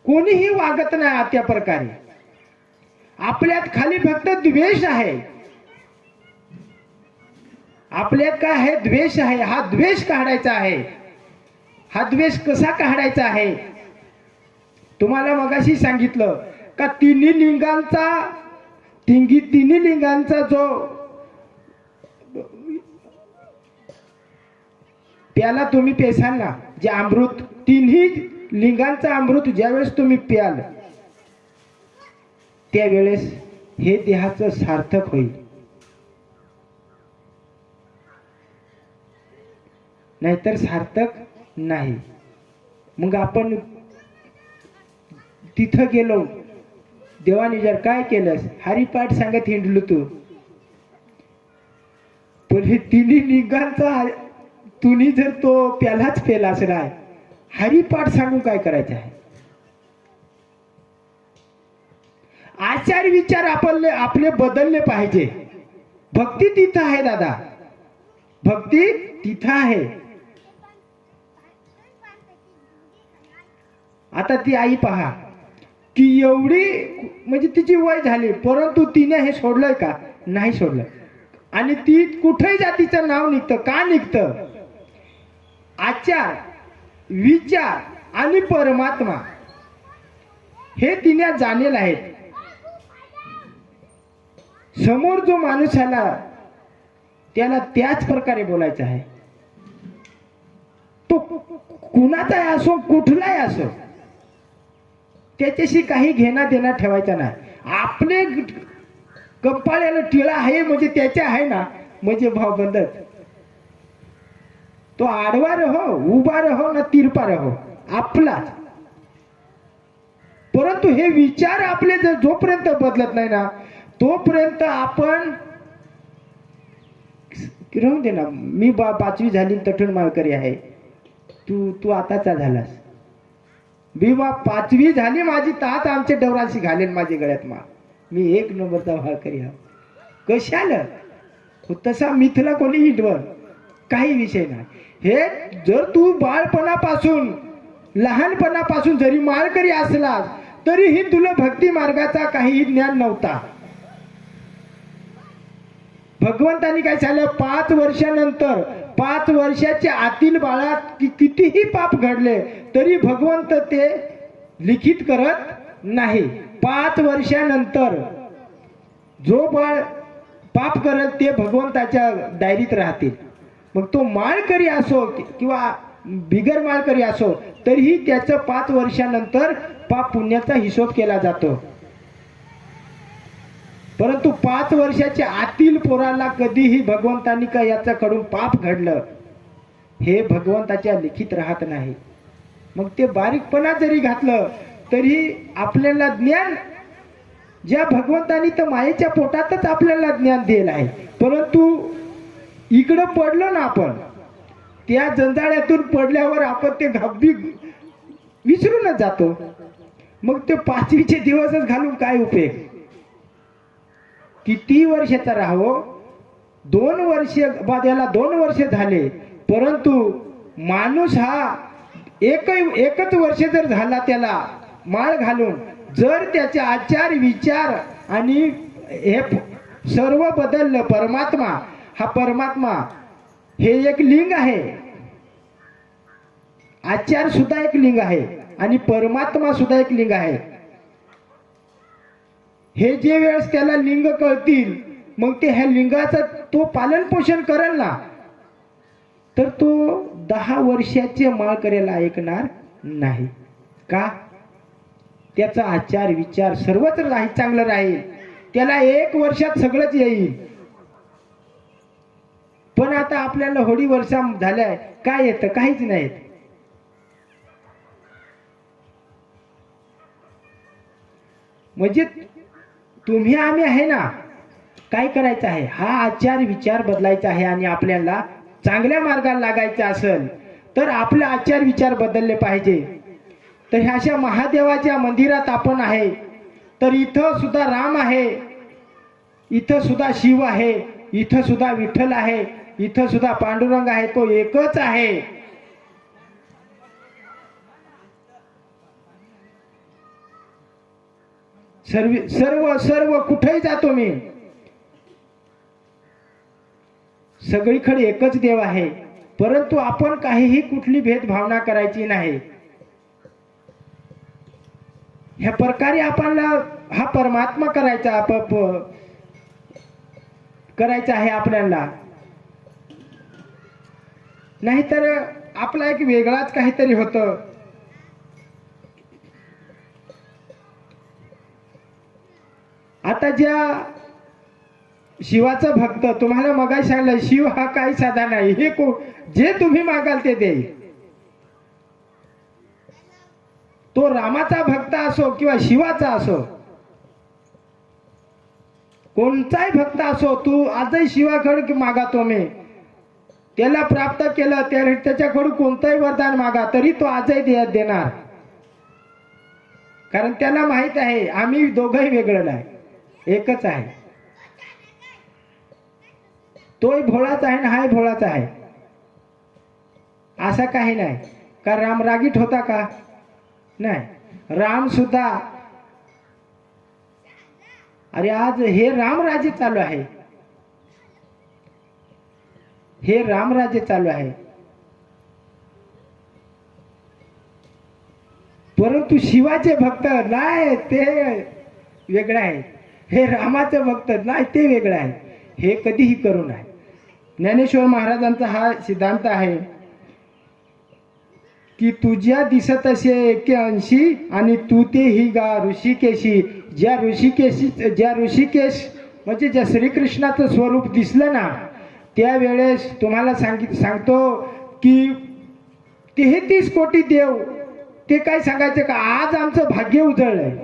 कोणीही वागत नाही त्या प्रकारे. आपल्यात खाली फक्त द्वेष आहे. आपल्यात काय आहे? द्वेष आहे. हा द्वेष काढायचा आहे. हा द्वेष कसा काढायचा आहे? तुम्हाला मगाशी सांगितलं का तिन्ही लिंगांचा जो प्याला तुम्ही पेसाल ना, जे अमृत, तिन्ही लिंगांचं अमृत ज्यावेळेस तुम्ही प्याल त्यावेळेस हे देहाचं सार्थक होईल. नाहीतर सार्थक नाही. मग आपण तिथं गेलो, देवाने जर काय केलंस, हरिपाठ सांगत हिंडलो तू, पण हे तिन्ही लिंगांचा तुम्ही जर तो प्यालाच पेला असलाय, हरिपाठ सांगून काय करायचं आहे? आचार विचार आपले बदलले पाहिजे. भक्ती तिथं आहे दादा, भक्ती तिथं आहे. आता ती आई पहा की एवढी म्हणजे तिची वय झाली, परंतु तिने हे सोडलंय का? नाही सोडलं. आणि ती कुठेही जातीचं नाव निघतं. का निघतं? आचार विचार आणि परमात्मा हे तिने जाणलेलं आहे. समोर जो माणूस आला त्याला त्याच प्रकारे बोलायचं आहे. तो कुणाचाही असो, कुठलाही असो, त्याच्याशी काही घेणं देणं ठेवायचं नाही. आपले कपाळाला टिळा आहे म्हणजे त्याच्या आहे ना, म्हणजे भाव बंदच. तो आडवा रहो, उभा रहो ना तिरपा रहो, आपलाच. परंतु हे विचार आपले जर जोपर्यंत बदलत नाही ना, तोपर्यंत आपण राहून दे ना. मी 5वी झाली, तटून माळकरी आहे. तू आताचा झालास. मी 5वी झाली माझी, तात आमच्या डवराशी घालेन माझ्या गळ्यात माळ. मी 1 नंबरचा माळकरी आहे. कशाला? तसा मिथला कोणी हिटवर काही विषय नाही. हे जर तू बाळपणापासून, लहानपणापासून जरी माळकरी असलास तरीही तुला भक्ती मार्गाचा काही ज्ञान नव्हता. भगवंतानी काय झालं, 5 वर्षानंतर, 5 वर्षाच्या आतील बाळात कितीही पाप घडले तरी भगवंत ते लिखित करत नाही. 5 वर्षानंतर जो बाळ पाप करेल ते भगवंताच्या डायरीत राहतील. मग तो माळकरी असो किंवा बिगर माळकरी असो, तरीही त्याचं 5 वर्षानंतर पाप पुण्याचा हिशोब केला जातो. परंतु 5 वर्षाच्या आतील पोराला कधीही भगवंतानी का याच्याकडून पाप घडलं हे भगवंताच्या लिखित राहत नाही. मग ते बारीकपणा जरी घातलं तरी आपल्याला ज्ञान, ज्या भगवंतानी तर मायेच्या पोटातच आपल्याला ज्ञान दिलं आहे. परंतु इकडं पडलो ना आपण, त्या जंजाळ्यातून पडल्यावर आपण ते गब्बी विसरूनच जातो. मग ते 5वीचे दिवसच घालून काय उपयोग? किती वर्षाचा राहो, 2 वर्ष याला 2 वर्ष झाले, परंतु माणूस हा एकच वर्ष जर झाला त्याला माळ घालून, जर त्याचे आचार विचार आणि हे सर्व बदललं, परमात्मा, हा परमात्मा हे एक लिंग आहे. आचार सुद्धा एक लिंग आहे आणि परमात्मा सुद्धा एक लिंग आहे. हे जे वेळेस त्याला लिंग कळतील, मग ते ह्या लिंगाचं तो पालन पोषण करेल ना, तर तो 10 वर्षाचे माळकऱ्याला ऐकणार नाही. का? त्याचा आचार विचार सर्वच चांगलं राहील. त्याला 1 वर्षात सगळंच येईल. पण आता आपल्याला होडी वर्षा झाल्या, काय येतं? काहीच नाही. म्हणजे तुम्ही आम्ही आहे ना, काय करायचं आहे? हा आचार विचार बदलायचा आहे. आणि आपल्याला चांगल्या मार्गाला लागायचं असेल तर आपले आचार विचार बदलले पाहिजे. तर ह्या अशा महादेवाच्या मंदिरात आपण आहे, तर इथं सुद्धा राम आहे, इथं सुद्धा शिव आहे, इथं सुद्धा विठ्ठल आहे, इथं सुद्धा पांडुरंग आहे. तो एकच आहे. सर्व सर्व कुठेही जातो मी, सगळीकडे एकच देव आहे, परंतु आपण काहीही कुठली भेदभावना करायची नाही. ह्या प्रकारे आपल्याला हा परमात्मा करायचा करायचा आहे आपल्याला. नाहीतर आपला एक वेगळाच काहीतरी होतं. आता ज्या शिवाचा भक्त, तुम्हाला मगाशी सांगितलं शिव हा काही साधा नाही, हे जे तुम्ही मागाल ते देईल. तो रामाचा भक्त असो किंवा शिवाचा असो, कोणताही भक्त असो, तू आजही शिवाकडे मागा, मी त्याला प्राप्त केलं, त्याच्याकडून कोणतंही वरदान मागा तरी तो आजही देणार. कारण त्याला माहित आहे आम्ही दोघंही वेगळं नाही, एकच आहे. तोही भोळाच आहे ना हाही भोळाच आहे, असं काही नाही. का राम रागीट होता का? नाही. राम सुद्धा, अरे आज हे रामराज्य चालू आहे, हे रामराज्य चालू आहे. परंतु शिवाचे भक्त नाही, ते वेगळे आहे. हे रामाचे भक्त नाही, ते वेगळे आहे. हे कधीही करू नये. ज्ञानेश्वर महाराजांचा हा सिद्धांत आहे की तुझ्या दिसत असे एके अंशी आणि तू ते ही गा ऋषिकेशी. ज्या ऋषिकेश म्हणजे ज्या श्रीकृष्णाचं स्वरूप दिसलं ना, त्यावेळेस तुम्हाला सांगतो की 33 कोटी देव ते काय सांगायचं का आज आमचं भाग्य उजळलंय,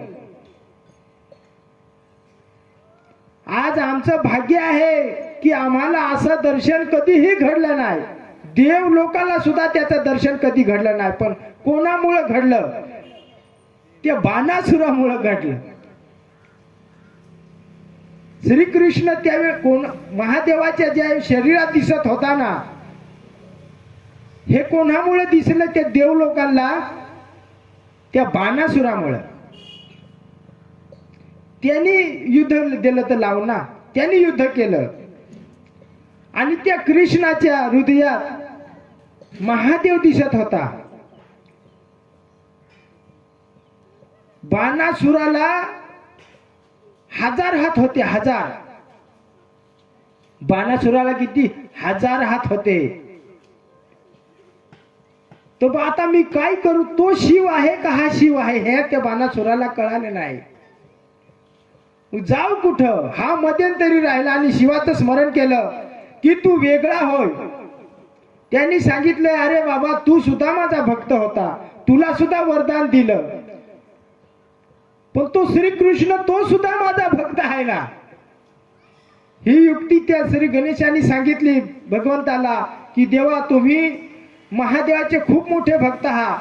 आज आमचं भाग्य आहे की आम्हाला असं दर्शन कधीही घडलं नाही. देव लोकाला सुद्धा त्याचं दर्शन कधी घडलं नाही. पण कोणामुळे घडलं? त्या बाणासुरामुळे घडलं. श्रीकृष्ण त्यावेळी महादेवाच्या ज्या शरीरात दिसत होता ना, हे कोणामुळे दिसलं? त्या देव लोकांना, त्या बाणासुरामुळे. त्यांनी युद्ध दिलं तर लावून ना, त्यांनी युद्ध केलं आणि त्या कृष्णाच्या हृदयात महादेव दिसत होता. बाणासुराला 1000 हात होते, 1000. बाणासुराला किती? 1000 हात होते. तो आता मी काय करू? तो शिव आहे का हा शिव आहे हे त्या बाणासुराला कळाले नाही. जाऊ कुठं? हा मध्यंतरी राहिला आणि शिवाचं स्मरण केलं की तू वेगळा होय. त्यांनी सांगितलं अरे बाबा तू सुद्धा माझा भक्त होता, तुला सुद्धा वरदान दिलं, पण तो श्रीकृष्ण तो सुद्धा माझा भक्त आहे ना. ही युक्ती त्या श्री गणेशांनी सांगितली भगवंताला की देवा तुम्ही महादेवाचे खूप मोठे भक्त आहात,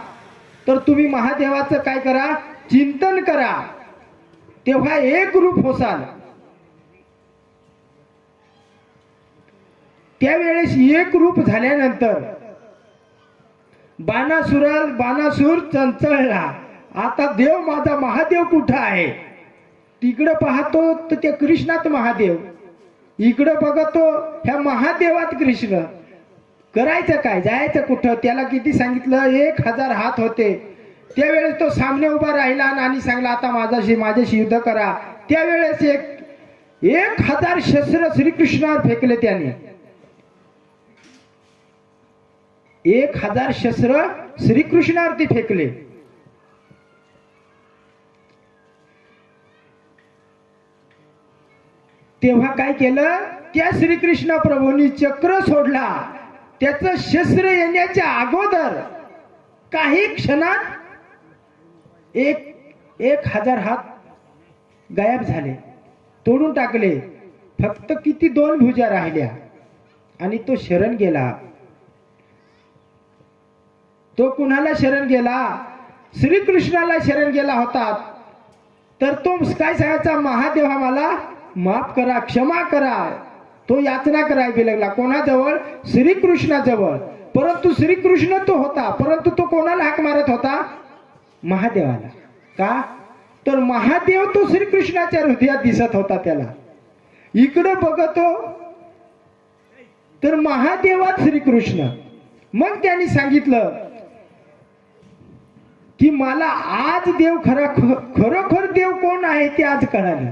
तर तुम्ही महादेवाचं काय करा? चिंतन करा, तेव्हा एक रूप होसाल. त्यावेळेस एक रूप झाल्यानंतर बाणासूर चंचळला. आता देव माझा महादेव कुठं आहे? तिकडं पाहतो तर त्या कृष्णात महादेव, इकडं बघतो ह्या महादेवात कृष्ण. करायचं काय? जायचं कुठं? त्याला किती सांगितलं? 1000 हात होते. त्यावेळेस तो सामने उभा राहिला आणि सांगला आता माझ्याशी युद्ध करा. त्यावेळेस 1000 शस्त्र श्रीकृष्णावर फेकले त्याने. 1000 शस्त्र श्रीकृष्णावरती फेकले. तेव्हा काय केलं? त्या श्रीकृष्ण प्रभूंनी चक्र सोडला. त्याचं शस्त्र येण्याच्या अगोदर काही क्षणात 1000 हात गायब झाले, तोडून टाकले. फक्त किती 2 भुजा राहिल्या आणि तो शरण गेला. तो कुणाला शरण गेला? श्रीकृष्णाला शरण गेला होता. तर तो काय सांगायचा? महादेव मला माफ करा, क्षमा करा. तो याचना करायला लागला. कोणाजवळ? श्रीकृष्णाजवळ. परंतु श्रीकृष्ण तो होता, परंतु तो कोणाला हाक मारत होता? महादेवाला. का? तर महादेव तो श्रीकृष्णाच्या हृदयात दिसत होता त्याला. इकडं बघतो तर महादेवात श्रीकृष्ण. मग त्यांनी सांगितलं की मला आज देव खरोखर देव कोण आहे ते आज कळालं.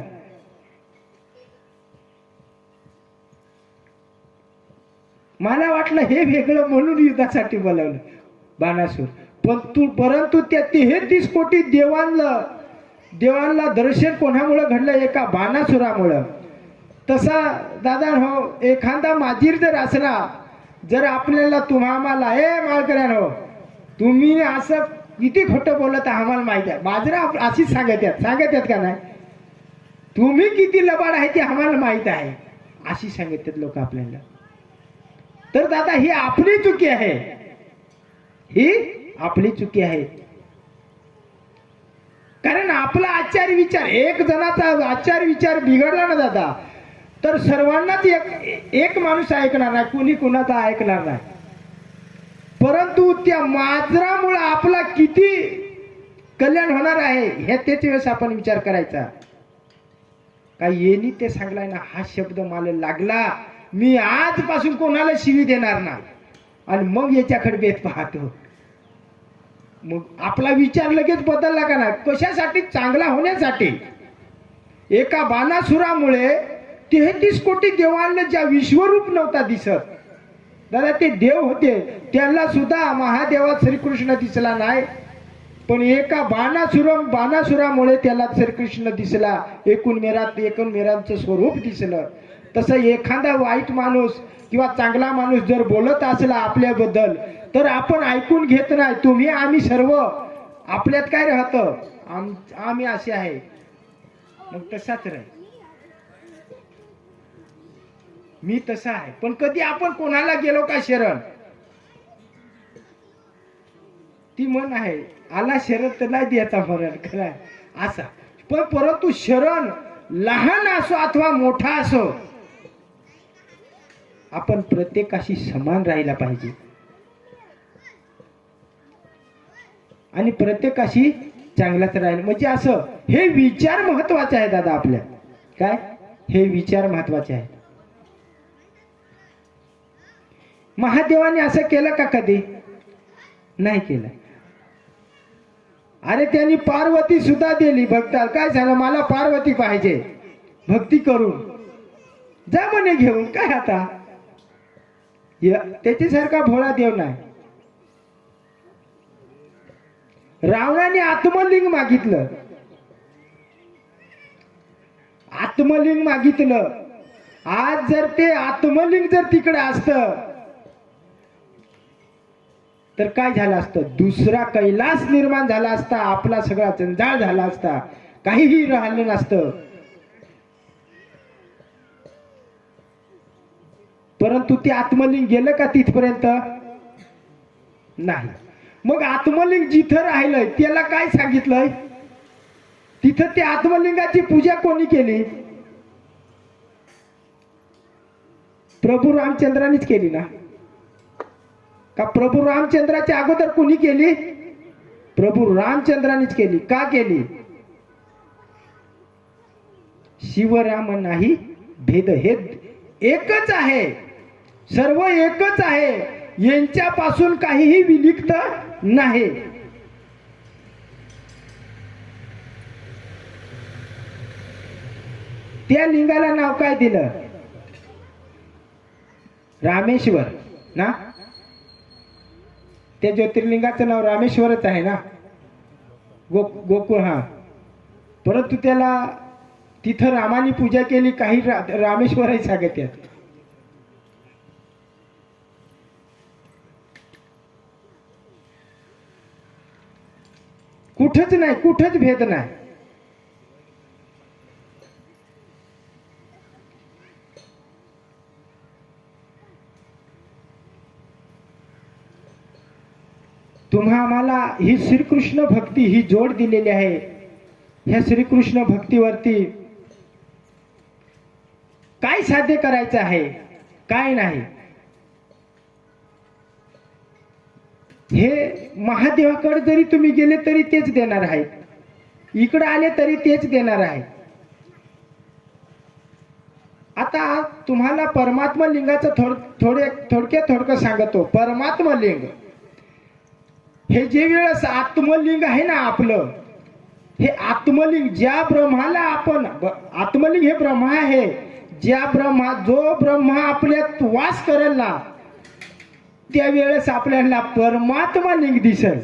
मला वाटलं हे वेगळं म्हणून युद्धासाठी बोलावलं बाणासूर. परंतु त्या 33 कोटी देवांना दर्शन कोणामुळे घडलं? एका बाणासुरामुळं. तसा दादा हो, एखादा माजीर जर असला, जर आपल्याला तुम्हाला माळकऱ्यानो तुम्ही असं किती खोटं बोलत आम्हाला माहिती आहे, माजरा अशीच सांगत आहेत का नाही, तुम्ही किती लबाड आहे ते आम्हाला माहित आहे, अशी सांगत लोक आपल्याला. तर दादा ही आपली चुकी आहे, ही आपली चुकी आहे. कारण आपला आचार विचार, एक जणाचा आचार विचार बिघडला ना दादा, तर सर्वांनाच एक माणूस ऐकणार नाही, कुणी कुणाचा ऐकणार नाही. परंतु त्या माजरामुळे आपला किती कल्याण होणार आहे हे त्याच्या वेळेस आपण विचार करायचा. काय येणी ते सांगलाय ना, हा शब्द मला लागला, मी आजपासून कोणाला शिवी देणार नाही. आणि मग याच्याकडे बेत पाहतो. मग आपला विचार लगेच बदलला का ना, कशासाठी? चांगला होण्यासाठी. एका बाणासुरामुळे 33 कोटी देवांना ज्या विश्वरूप नव्हता दिसत, दादा ते देव होते, त्यांना सुद्धा महादेवात श्रीकृष्ण दिसला नाही. पण एका बाणासुरामुळे त्याला श्रीकृष्ण दिसला, एकूण मेरांचं स्वरूप दिसलं. तसं एखादा वाईट माणूस किंवा चांगला माणूस जर बोलत असला आपल्याबद्दल, तर आपण ऐकून घेत नाही. तुम्ही आम्ही सर्व आपल्यात काय राहतं, आम्ही असे आहे, मग तसाच राहील, मी तसा आहे. पण कधी आपण कोणाला गेलो का शरण, ती म्हण आहे, आला शरण तर नाही द्यायचा मरण खरं असा. पण परंतु शरण लहान असो अथवा मोठा असो, आपण प्रत्येकाशी समान राहायला पाहिजे आणि प्रत्येकाशी चांगलाच राहील. म्हणजे असं हे विचार महत्वाचे आहे दादा आपल्या. काय हे विचार महत्वाचे आहेत. महादेवाने असं केलं का? कधी नाही केलं. अरे त्यांनी पार्वती सुद्धा दिली भक्ताला. काय झालं? मला पार्वती पाहिजे, भक्ती करून जा म्हणे घेऊन. काय आता त्याच्यासारखा भोळा देव नाही. रावणाने आत्मलिंग मागितलं, आत्मलिंग मागितलं. आज जर ते आत्मलिंग जर तिकडे असतं तर काय झालं असतं? दुसरा कैलास निर्माण झाला असता, आपला सगळा जंजाळ झाला असता, काहीही राहिलं नसतं. परंतु ते आत्मलिंग गेलं का तिथपर्यंत? नाही. मग आत्मलिंग जिथं राहिलंय त्याला काय सांगितलंय? तिथं ते आत्मलिंगाची पूजा कोणी केली? प्रभू रामचंद्रांनीच केली ना. का प्रभू रामचंद्राच्या अगोदर कोणी केली? प्रभू रामचंद्रांनीच केली. का केली? शिवराम नाही भेद, हे एकच आहे, सर्व एकच आहे, यांच्यापासून काहीही विलिप्त नाही. त्या लिंगाला नाव काय दिलं? रामेश्वर ना. त्या ज्योतिर्लिंगाचं नाव रामेश्वरच आहे ना, गोकुळ. हा. परंतु त्याला तिथं रामानी पूजा केली, काही रामेश्वरही सांगत आहेत. कुठंच नाही, कुठंच भेद नाही. तुम्हा आम्हाला ही श्रीकृष्ण भक्ती ही जोड दिलेली आहे. ह्या श्रीकृष्ण भक्तीवरती काय साध्य करायचं आहे, काय नाही, हे महादेवाकडे जरी तुम्ही गेले तरी तेच देणार आहेत. इकडे आले तरी तेच देणार आहे. आता तुम्हाला परमात्मा लिंगाचं थोडक्यात सांगतो. परमात्मा लिंग हे जे वेळेस आत्मलिंग आहे ना आपलं, हे आत्मलिंग ज्या ब्रह्माला आपण आत्मलिंग हे ब्रह्मा आहे. ज्या जो ब्रह्मा आपल्यात वास करेल ना त्यावेळेस आपल्याला परमात्मा लिंग दिसेल.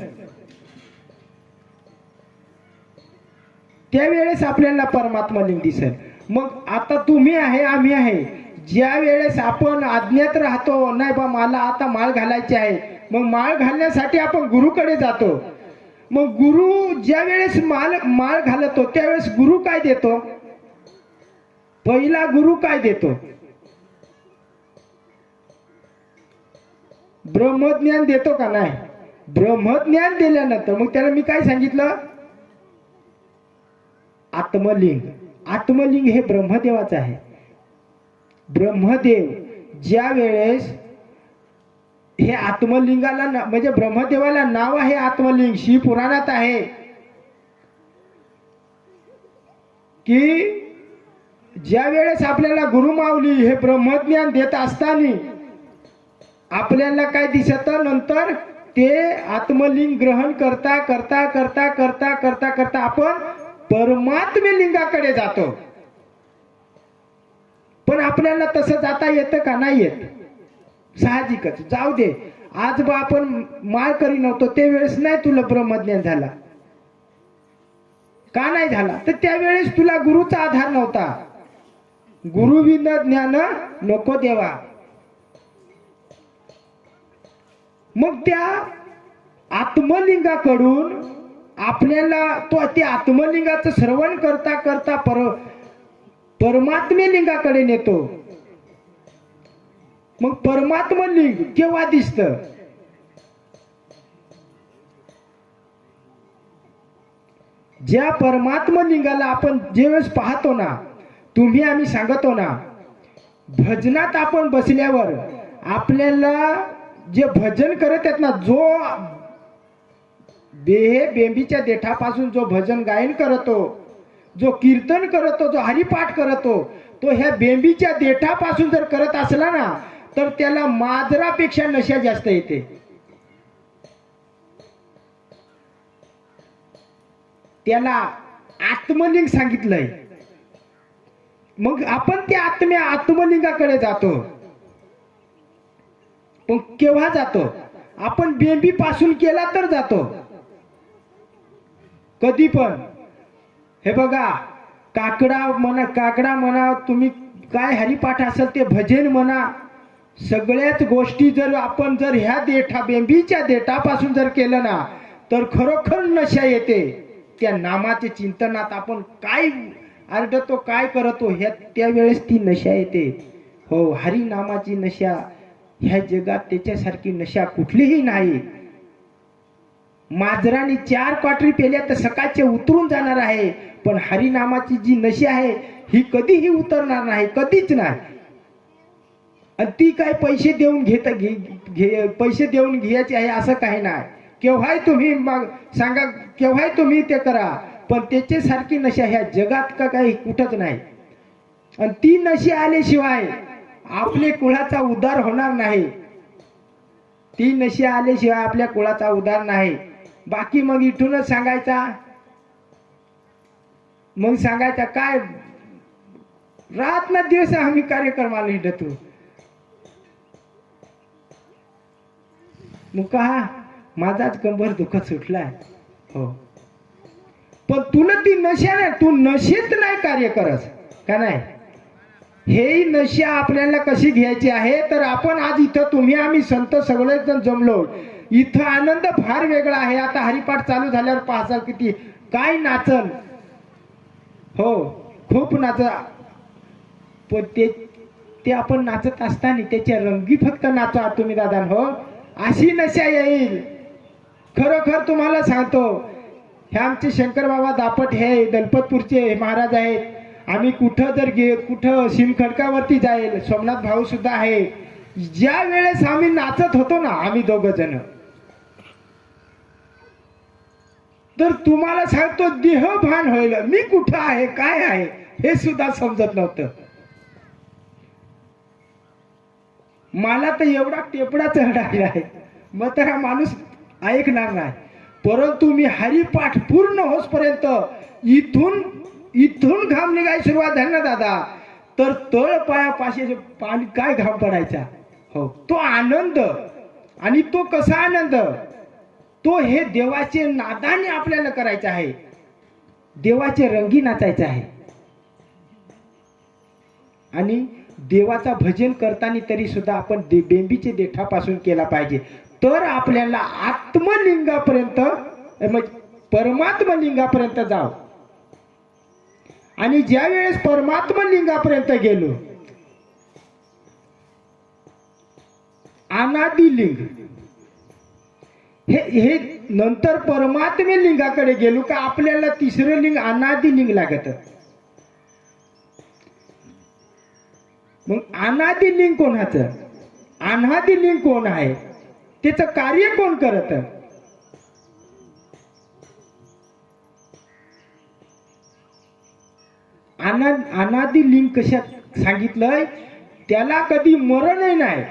त्यावेळेस आपल्याला परमात्मा लिंग दिसेल. मग आता तुम्ही आहे, आम्ही आहे. ज्या वेळेस आपण अज्ञात राहतो, नाही बा मला आता माळ घालायची आहे, मग माळ घालण्यासाठी आपण गुरुकडे जातो. मग गुरु ज्या वेळेस माळ घालतो त्यावेळेस गुरु काय देतो? पहिला गुरु काय देतो? ब्रह्मज्ञान देतो का नाही? ब्रह्मज्ञान दिल्यानंतर मग त्याला मी काय सांगितलं? आत्मलिंग. आत्मलिंग हे ब्रह्मदेवाचं आहे. ब्रह्मदेव ज्या वेळेस हे आत्मलिंगाला म्हणजे ब्रह्मदेवाला नाव आहे आत्मलिंग. शिव पुराणात आहे की ज्या वेळेस आपल्याला गुरुमाऊली हे ब्रह्मज्ञान देत असताना आपल्याला काय दिसत? नंतर ते आत्मलिंग ग्रहण करता करता करता करता करता करता आपण परमात्मे लिंगाकडे जातो. पण आपल्याला तसं जाता येतं का? नाही येत. साहजिकच. जाऊ दे, आज बा आपण माळ करी नव्हतो त्यावेळेस नाही तुला ब्रह्मज्ञान झाला का? नाही झाला. तर त्यावेळेस तुला गुरुचा आधार नव्हता. गुरुविन ज्ञान नको देवा. मग त्या आत्मलिंगाकडून आपल्याला ते आत्मलिंगाचं श्रवण करता करता परमात्मे लिंगाकडे नेतो. मग परमात्मा लिंग केव्हा दिसतं? ज्या परमात्मा लिंगाला आपण ज्यावेळेस पाहतो ना, तुम्ही आम्ही सांगतो ना, भजनात आपण बसल्यावर आपल्याला जे भजन करत आहेत ना, जो बेंबीच्या देठापासून जो भजन गायन करतो, जो कीर्तन करतो, जो हरिपाठ करतो, तो ह्या बेंबीच्या देठापासून जर करत असला ना तर त्याला माजरापेक्षा नशा जास्त येते. त्याला आत्मलिंग सांगितलंय. मग आपण त्या आत्मलिंगाकडे जातो. पण केव्हा जातो? आपण बेंबी पासून केला तर जातो. कधी पण. हे बघा, काकडा म्हणा, तुम्ही काय हरिपाठ असेल ते भजन म्हणा, सगळ्याच गोष्टी जर आपण ह्या बेंबीच्या देठापासून जर केलं ना तर खरोखर नशा येते. त्या नामाचे चिंतनात आपण काय आरडतो, काय करतो, ह्या त्यावेळेस ती नशा येते. हो, हरी नामाची नशा ह्या जगात त्याच्यासारखी नशा कुठलीही नाही. माजराने 4 क्वाटरी पेल्या तर सकाळचे उतरून जाणार आहे, पण हरिनामाची जी नशा आहे ही कधीही उतरणार नाही, कधीच नाही. आणि ती काय पैसे देऊन घ्यायची आहे असं काही नाही. केव्हाही तुम्ही सांगा, केव्हाही तुम्ही ते करा, पण त्याच्यासारखी नशा ह्या जगात का काही कुठंच नाही. आणि ती नशा आल्याशिवाय आपले कुळाचा उद्धार होणार नाही. ती नशा आल्याशिवाय आपल्या कुळाचा उद्धार नाही. बाकी मग इथूनच सांगायचा काय रात ना दिवस आम्ही कार्यक्रमाला हिंडतो. मग का माझाच कंबर दुखत सुटलाय. हो, पण तुला ती नशा नाही, तू नशेत नाही कार्य करस का नाही. हे नशा आपल्याला कशी घ्यायची आहे तर आपण आज इथं तुम्ही आम्ही संत सगळेजण जमलो. इथं आनंद फार वेगळा आहे. आता हरिपाठ चालू झाल्यावर पाहसाल किती काय नाचन. हो, खूप नाचा. पण ते आपण नाचत असताना त्याच्या रंगी फक्त नाचा तुम्ही दादा. हो, अशी नशा येईल. खरोखर तुम्हाला सांगतो, हे आमचे शंकर बाबा दापट हे दलपतपूरचे महाराज आहेत. आम्ही कुठं शिमखडकावरती जाईल, सोमनाथ भाऊ सुद्धा आहे. ज्या वेळेस आम्ही नाचत होतो ना, आम्ही दोघ जण, तर तुम्हाला सांगतो देहभान होईल, मी कुठं आहे काय आहे हे सुद्धा समजत नव्हतं. मला तर एवढा टेपडा चढायला आहे, मग तर हा माणूस ऐकणार नाही. परंतु मी हरिपाठ पूर्ण होसपर्यंत इथून इथून घाम निघायला सुरुवात झाली ना दादा, तर तळ पायापाशी पाणी काय घाम पडायचा. हो, तो आनंद. आणि तो कसा आनंद, तो हे देवाचे नादाने आपल्याला करायचा आहे, देवाचे रंगी नाचायचे आहे. आणि देवाचा भजन करताना तरी सुद्धा आपण बेंबीचे देठापासून केला पाहिजे, तर आपल्याला आत्मलिंगापर्यंत परमात्मा लिंगापर्यंत जाऊ. आणि ज्या वेळेस परमात्मा लिंगापर्यंत गेलो, अनादि लिंग हे नंतर परमात्मे लिंगाकडे गेलो का आपल्याला तिसरं लिंग अनादि लिंग लागत. मग अनादि लिंग कोणाचं, अनादि लिंग कोण आहे, त्याचं कार्य कोण करत. अनादि लिंग कशात सांगितलंय, त्याला कधी मरणही नाही,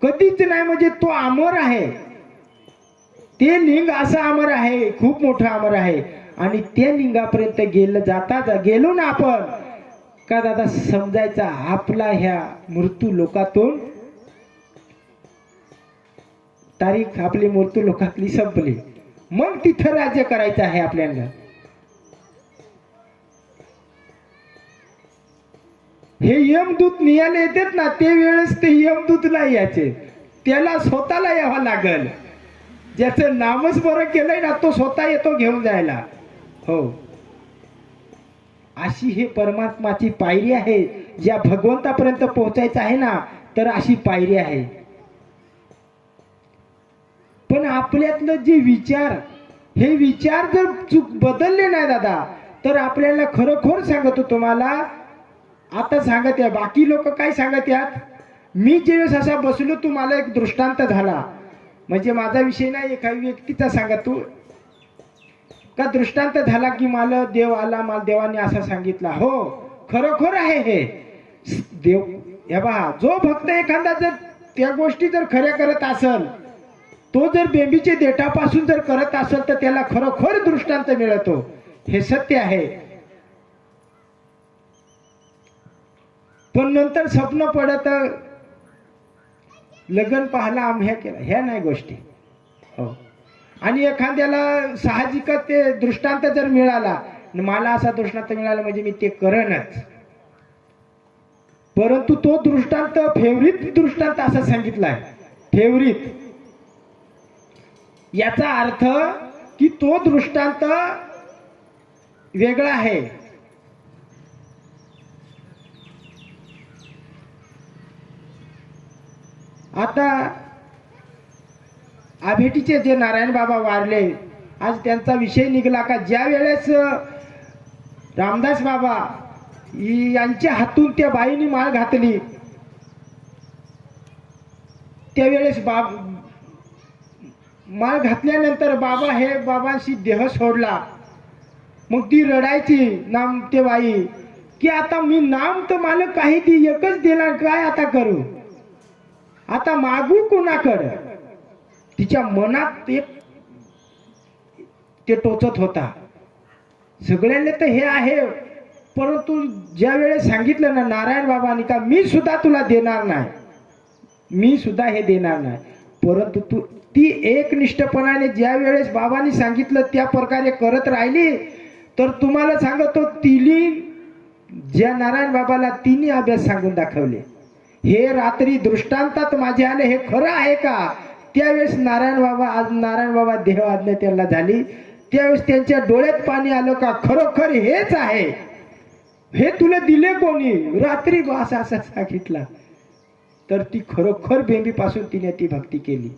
कधीच नाही. म्हणजे तो अमर आहे, ते लिंग असं अमर आहे, खूप मोठं अमर आहे. आणि त्या लिंगापर्यंत गेलो ना आपण का दादा, समजायचा आपला ह्या मृत्यू लोकातून तारीख आपली मृत्यू लोकातली संपली. मग तिथं राज्य करायचं आहे आपल्याला. हे यमदूत नियाले येतात ना, ते वेळेस ते यमदूत नाही याचे, त्याला स्वतःला यावं लागल. ज्याचं नामस्मरण केलंय ना, तो स्वतः येतो घेऊन जायला. हो, अशी हे परमात्माची पायरी आहे. ज्या भगवंतापर्यंत पोहोचायचं आहे ना, तर अशी पायरी आहे. पण आपल्यातलं जे विचार, हे विचार जर चूक बदलले नाही दादा, तर आपल्याला खरोखर सांगतो तुम्हाला, आता सांगत या बाकी लोक काय सांगत यात. मी ज्यावेळेस असा बसलो, तुम्हाला एक दृष्टांत झाला, म्हणजे माझा विषय नाही, एखाद्या व्यक्तीचा सांगत तू का दृष्टांत झाला की मला देव आला, मला देवाने असा सांगितला. हो, खरोखर आहे हे देव. हे पहा, जो भक्त एखादा जर त्या गोष्टी जर खऱ्या करत असेल, तो जर बेंबीचे देठापासून जर करत असेल, तर त्याला खरोखर दृष्टांत मिळतो. हे सत्य आहे. पण नंतर स्वप्न पडत, लग्न पाहला आम्ही केला, ह्या नाही गोष्टी. हो, आणि एखाद्याला साहजिकच ते दृष्टांत जर मिळाला, मला असा दृष्टांत मिळाला म्हणजे मी ते करणच. परंतु तो दृष्टांत फेवरिट दृष्टांत असा सांगितलाय, फेवरिट. याचा अर्थ की तो दृष्टांत वेगळा आहे. आता आभेटीचे जे नारायण बाबा वारले, आज त्यांचा विषय निघाला का ज्या वेळेस रामदास बाबा यांच्या हातून त्या बाईने माळ घातली, त्यावेळेस माळ घातल्यानंतर बाबा हे बाबांशी देह सोडला. मग ती रडायची नाम ते बाई की आता मी नाम तर मला काही ती एकच देणार, काय आता करू, आता मागू कोणाकडे. तिच्या मनात एक ते टोचत होता. सगळ्यांना तर हे आहे, परंतु ज्या वेळेस सांगितलं ना नारायण बाबांनी का मी सुद्धा तुला देणार नाही, मी सुद्धा हे देणार नाही, परंतु तू ती एकनिष्ठपणाने ज्या वेळेस बाबांनी सांगितलं त्या प्रकारे करत राहिली, तर तुम्हाला सांगतो तिली ज्या नारायण बाबाला तिने अभ्यास सांगून दाखवले. हे रात्री दृष्टांतात माझे आले, हे खरं आहे का. त्यावेळेस नारायण बाबा देह आज्ञा त्यांना झाली, त्यावेळेस त्यांच्या डोळ्यात पाणी आलं का खरोखर हेच आहे, हे तुला दिले कोणी, रात्री असा सांगितला. तर ती खरोखर बेंबीपासून तिने ती भक्ती केली,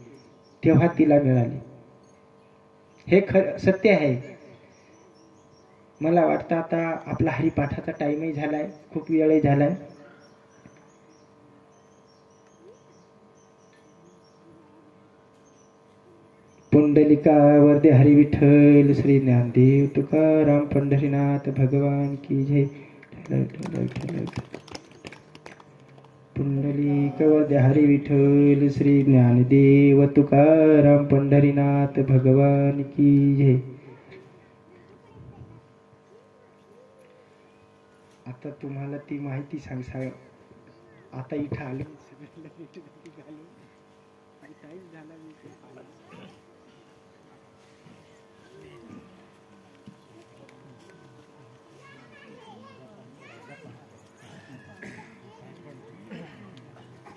तेव्हा तिला मिळाली. हे सत्य आहे. मला वाटतं आता आपला हरिपाठाचा टाइमही झालाय, खूप वेळही झालाय. पुंडलिका वरदे हरी विठ्ठल श्री ज्ञानदेव तुकाराम पंढरीनाथ भगवान की जय. पुंडलिक वरदे हरी विठ्ठल श्री ज्ञानदेव तुकाराम पंढरीनाथ भगवान की जय. आता तुम्हाला ती माहिती सांग. आता इथं आलो.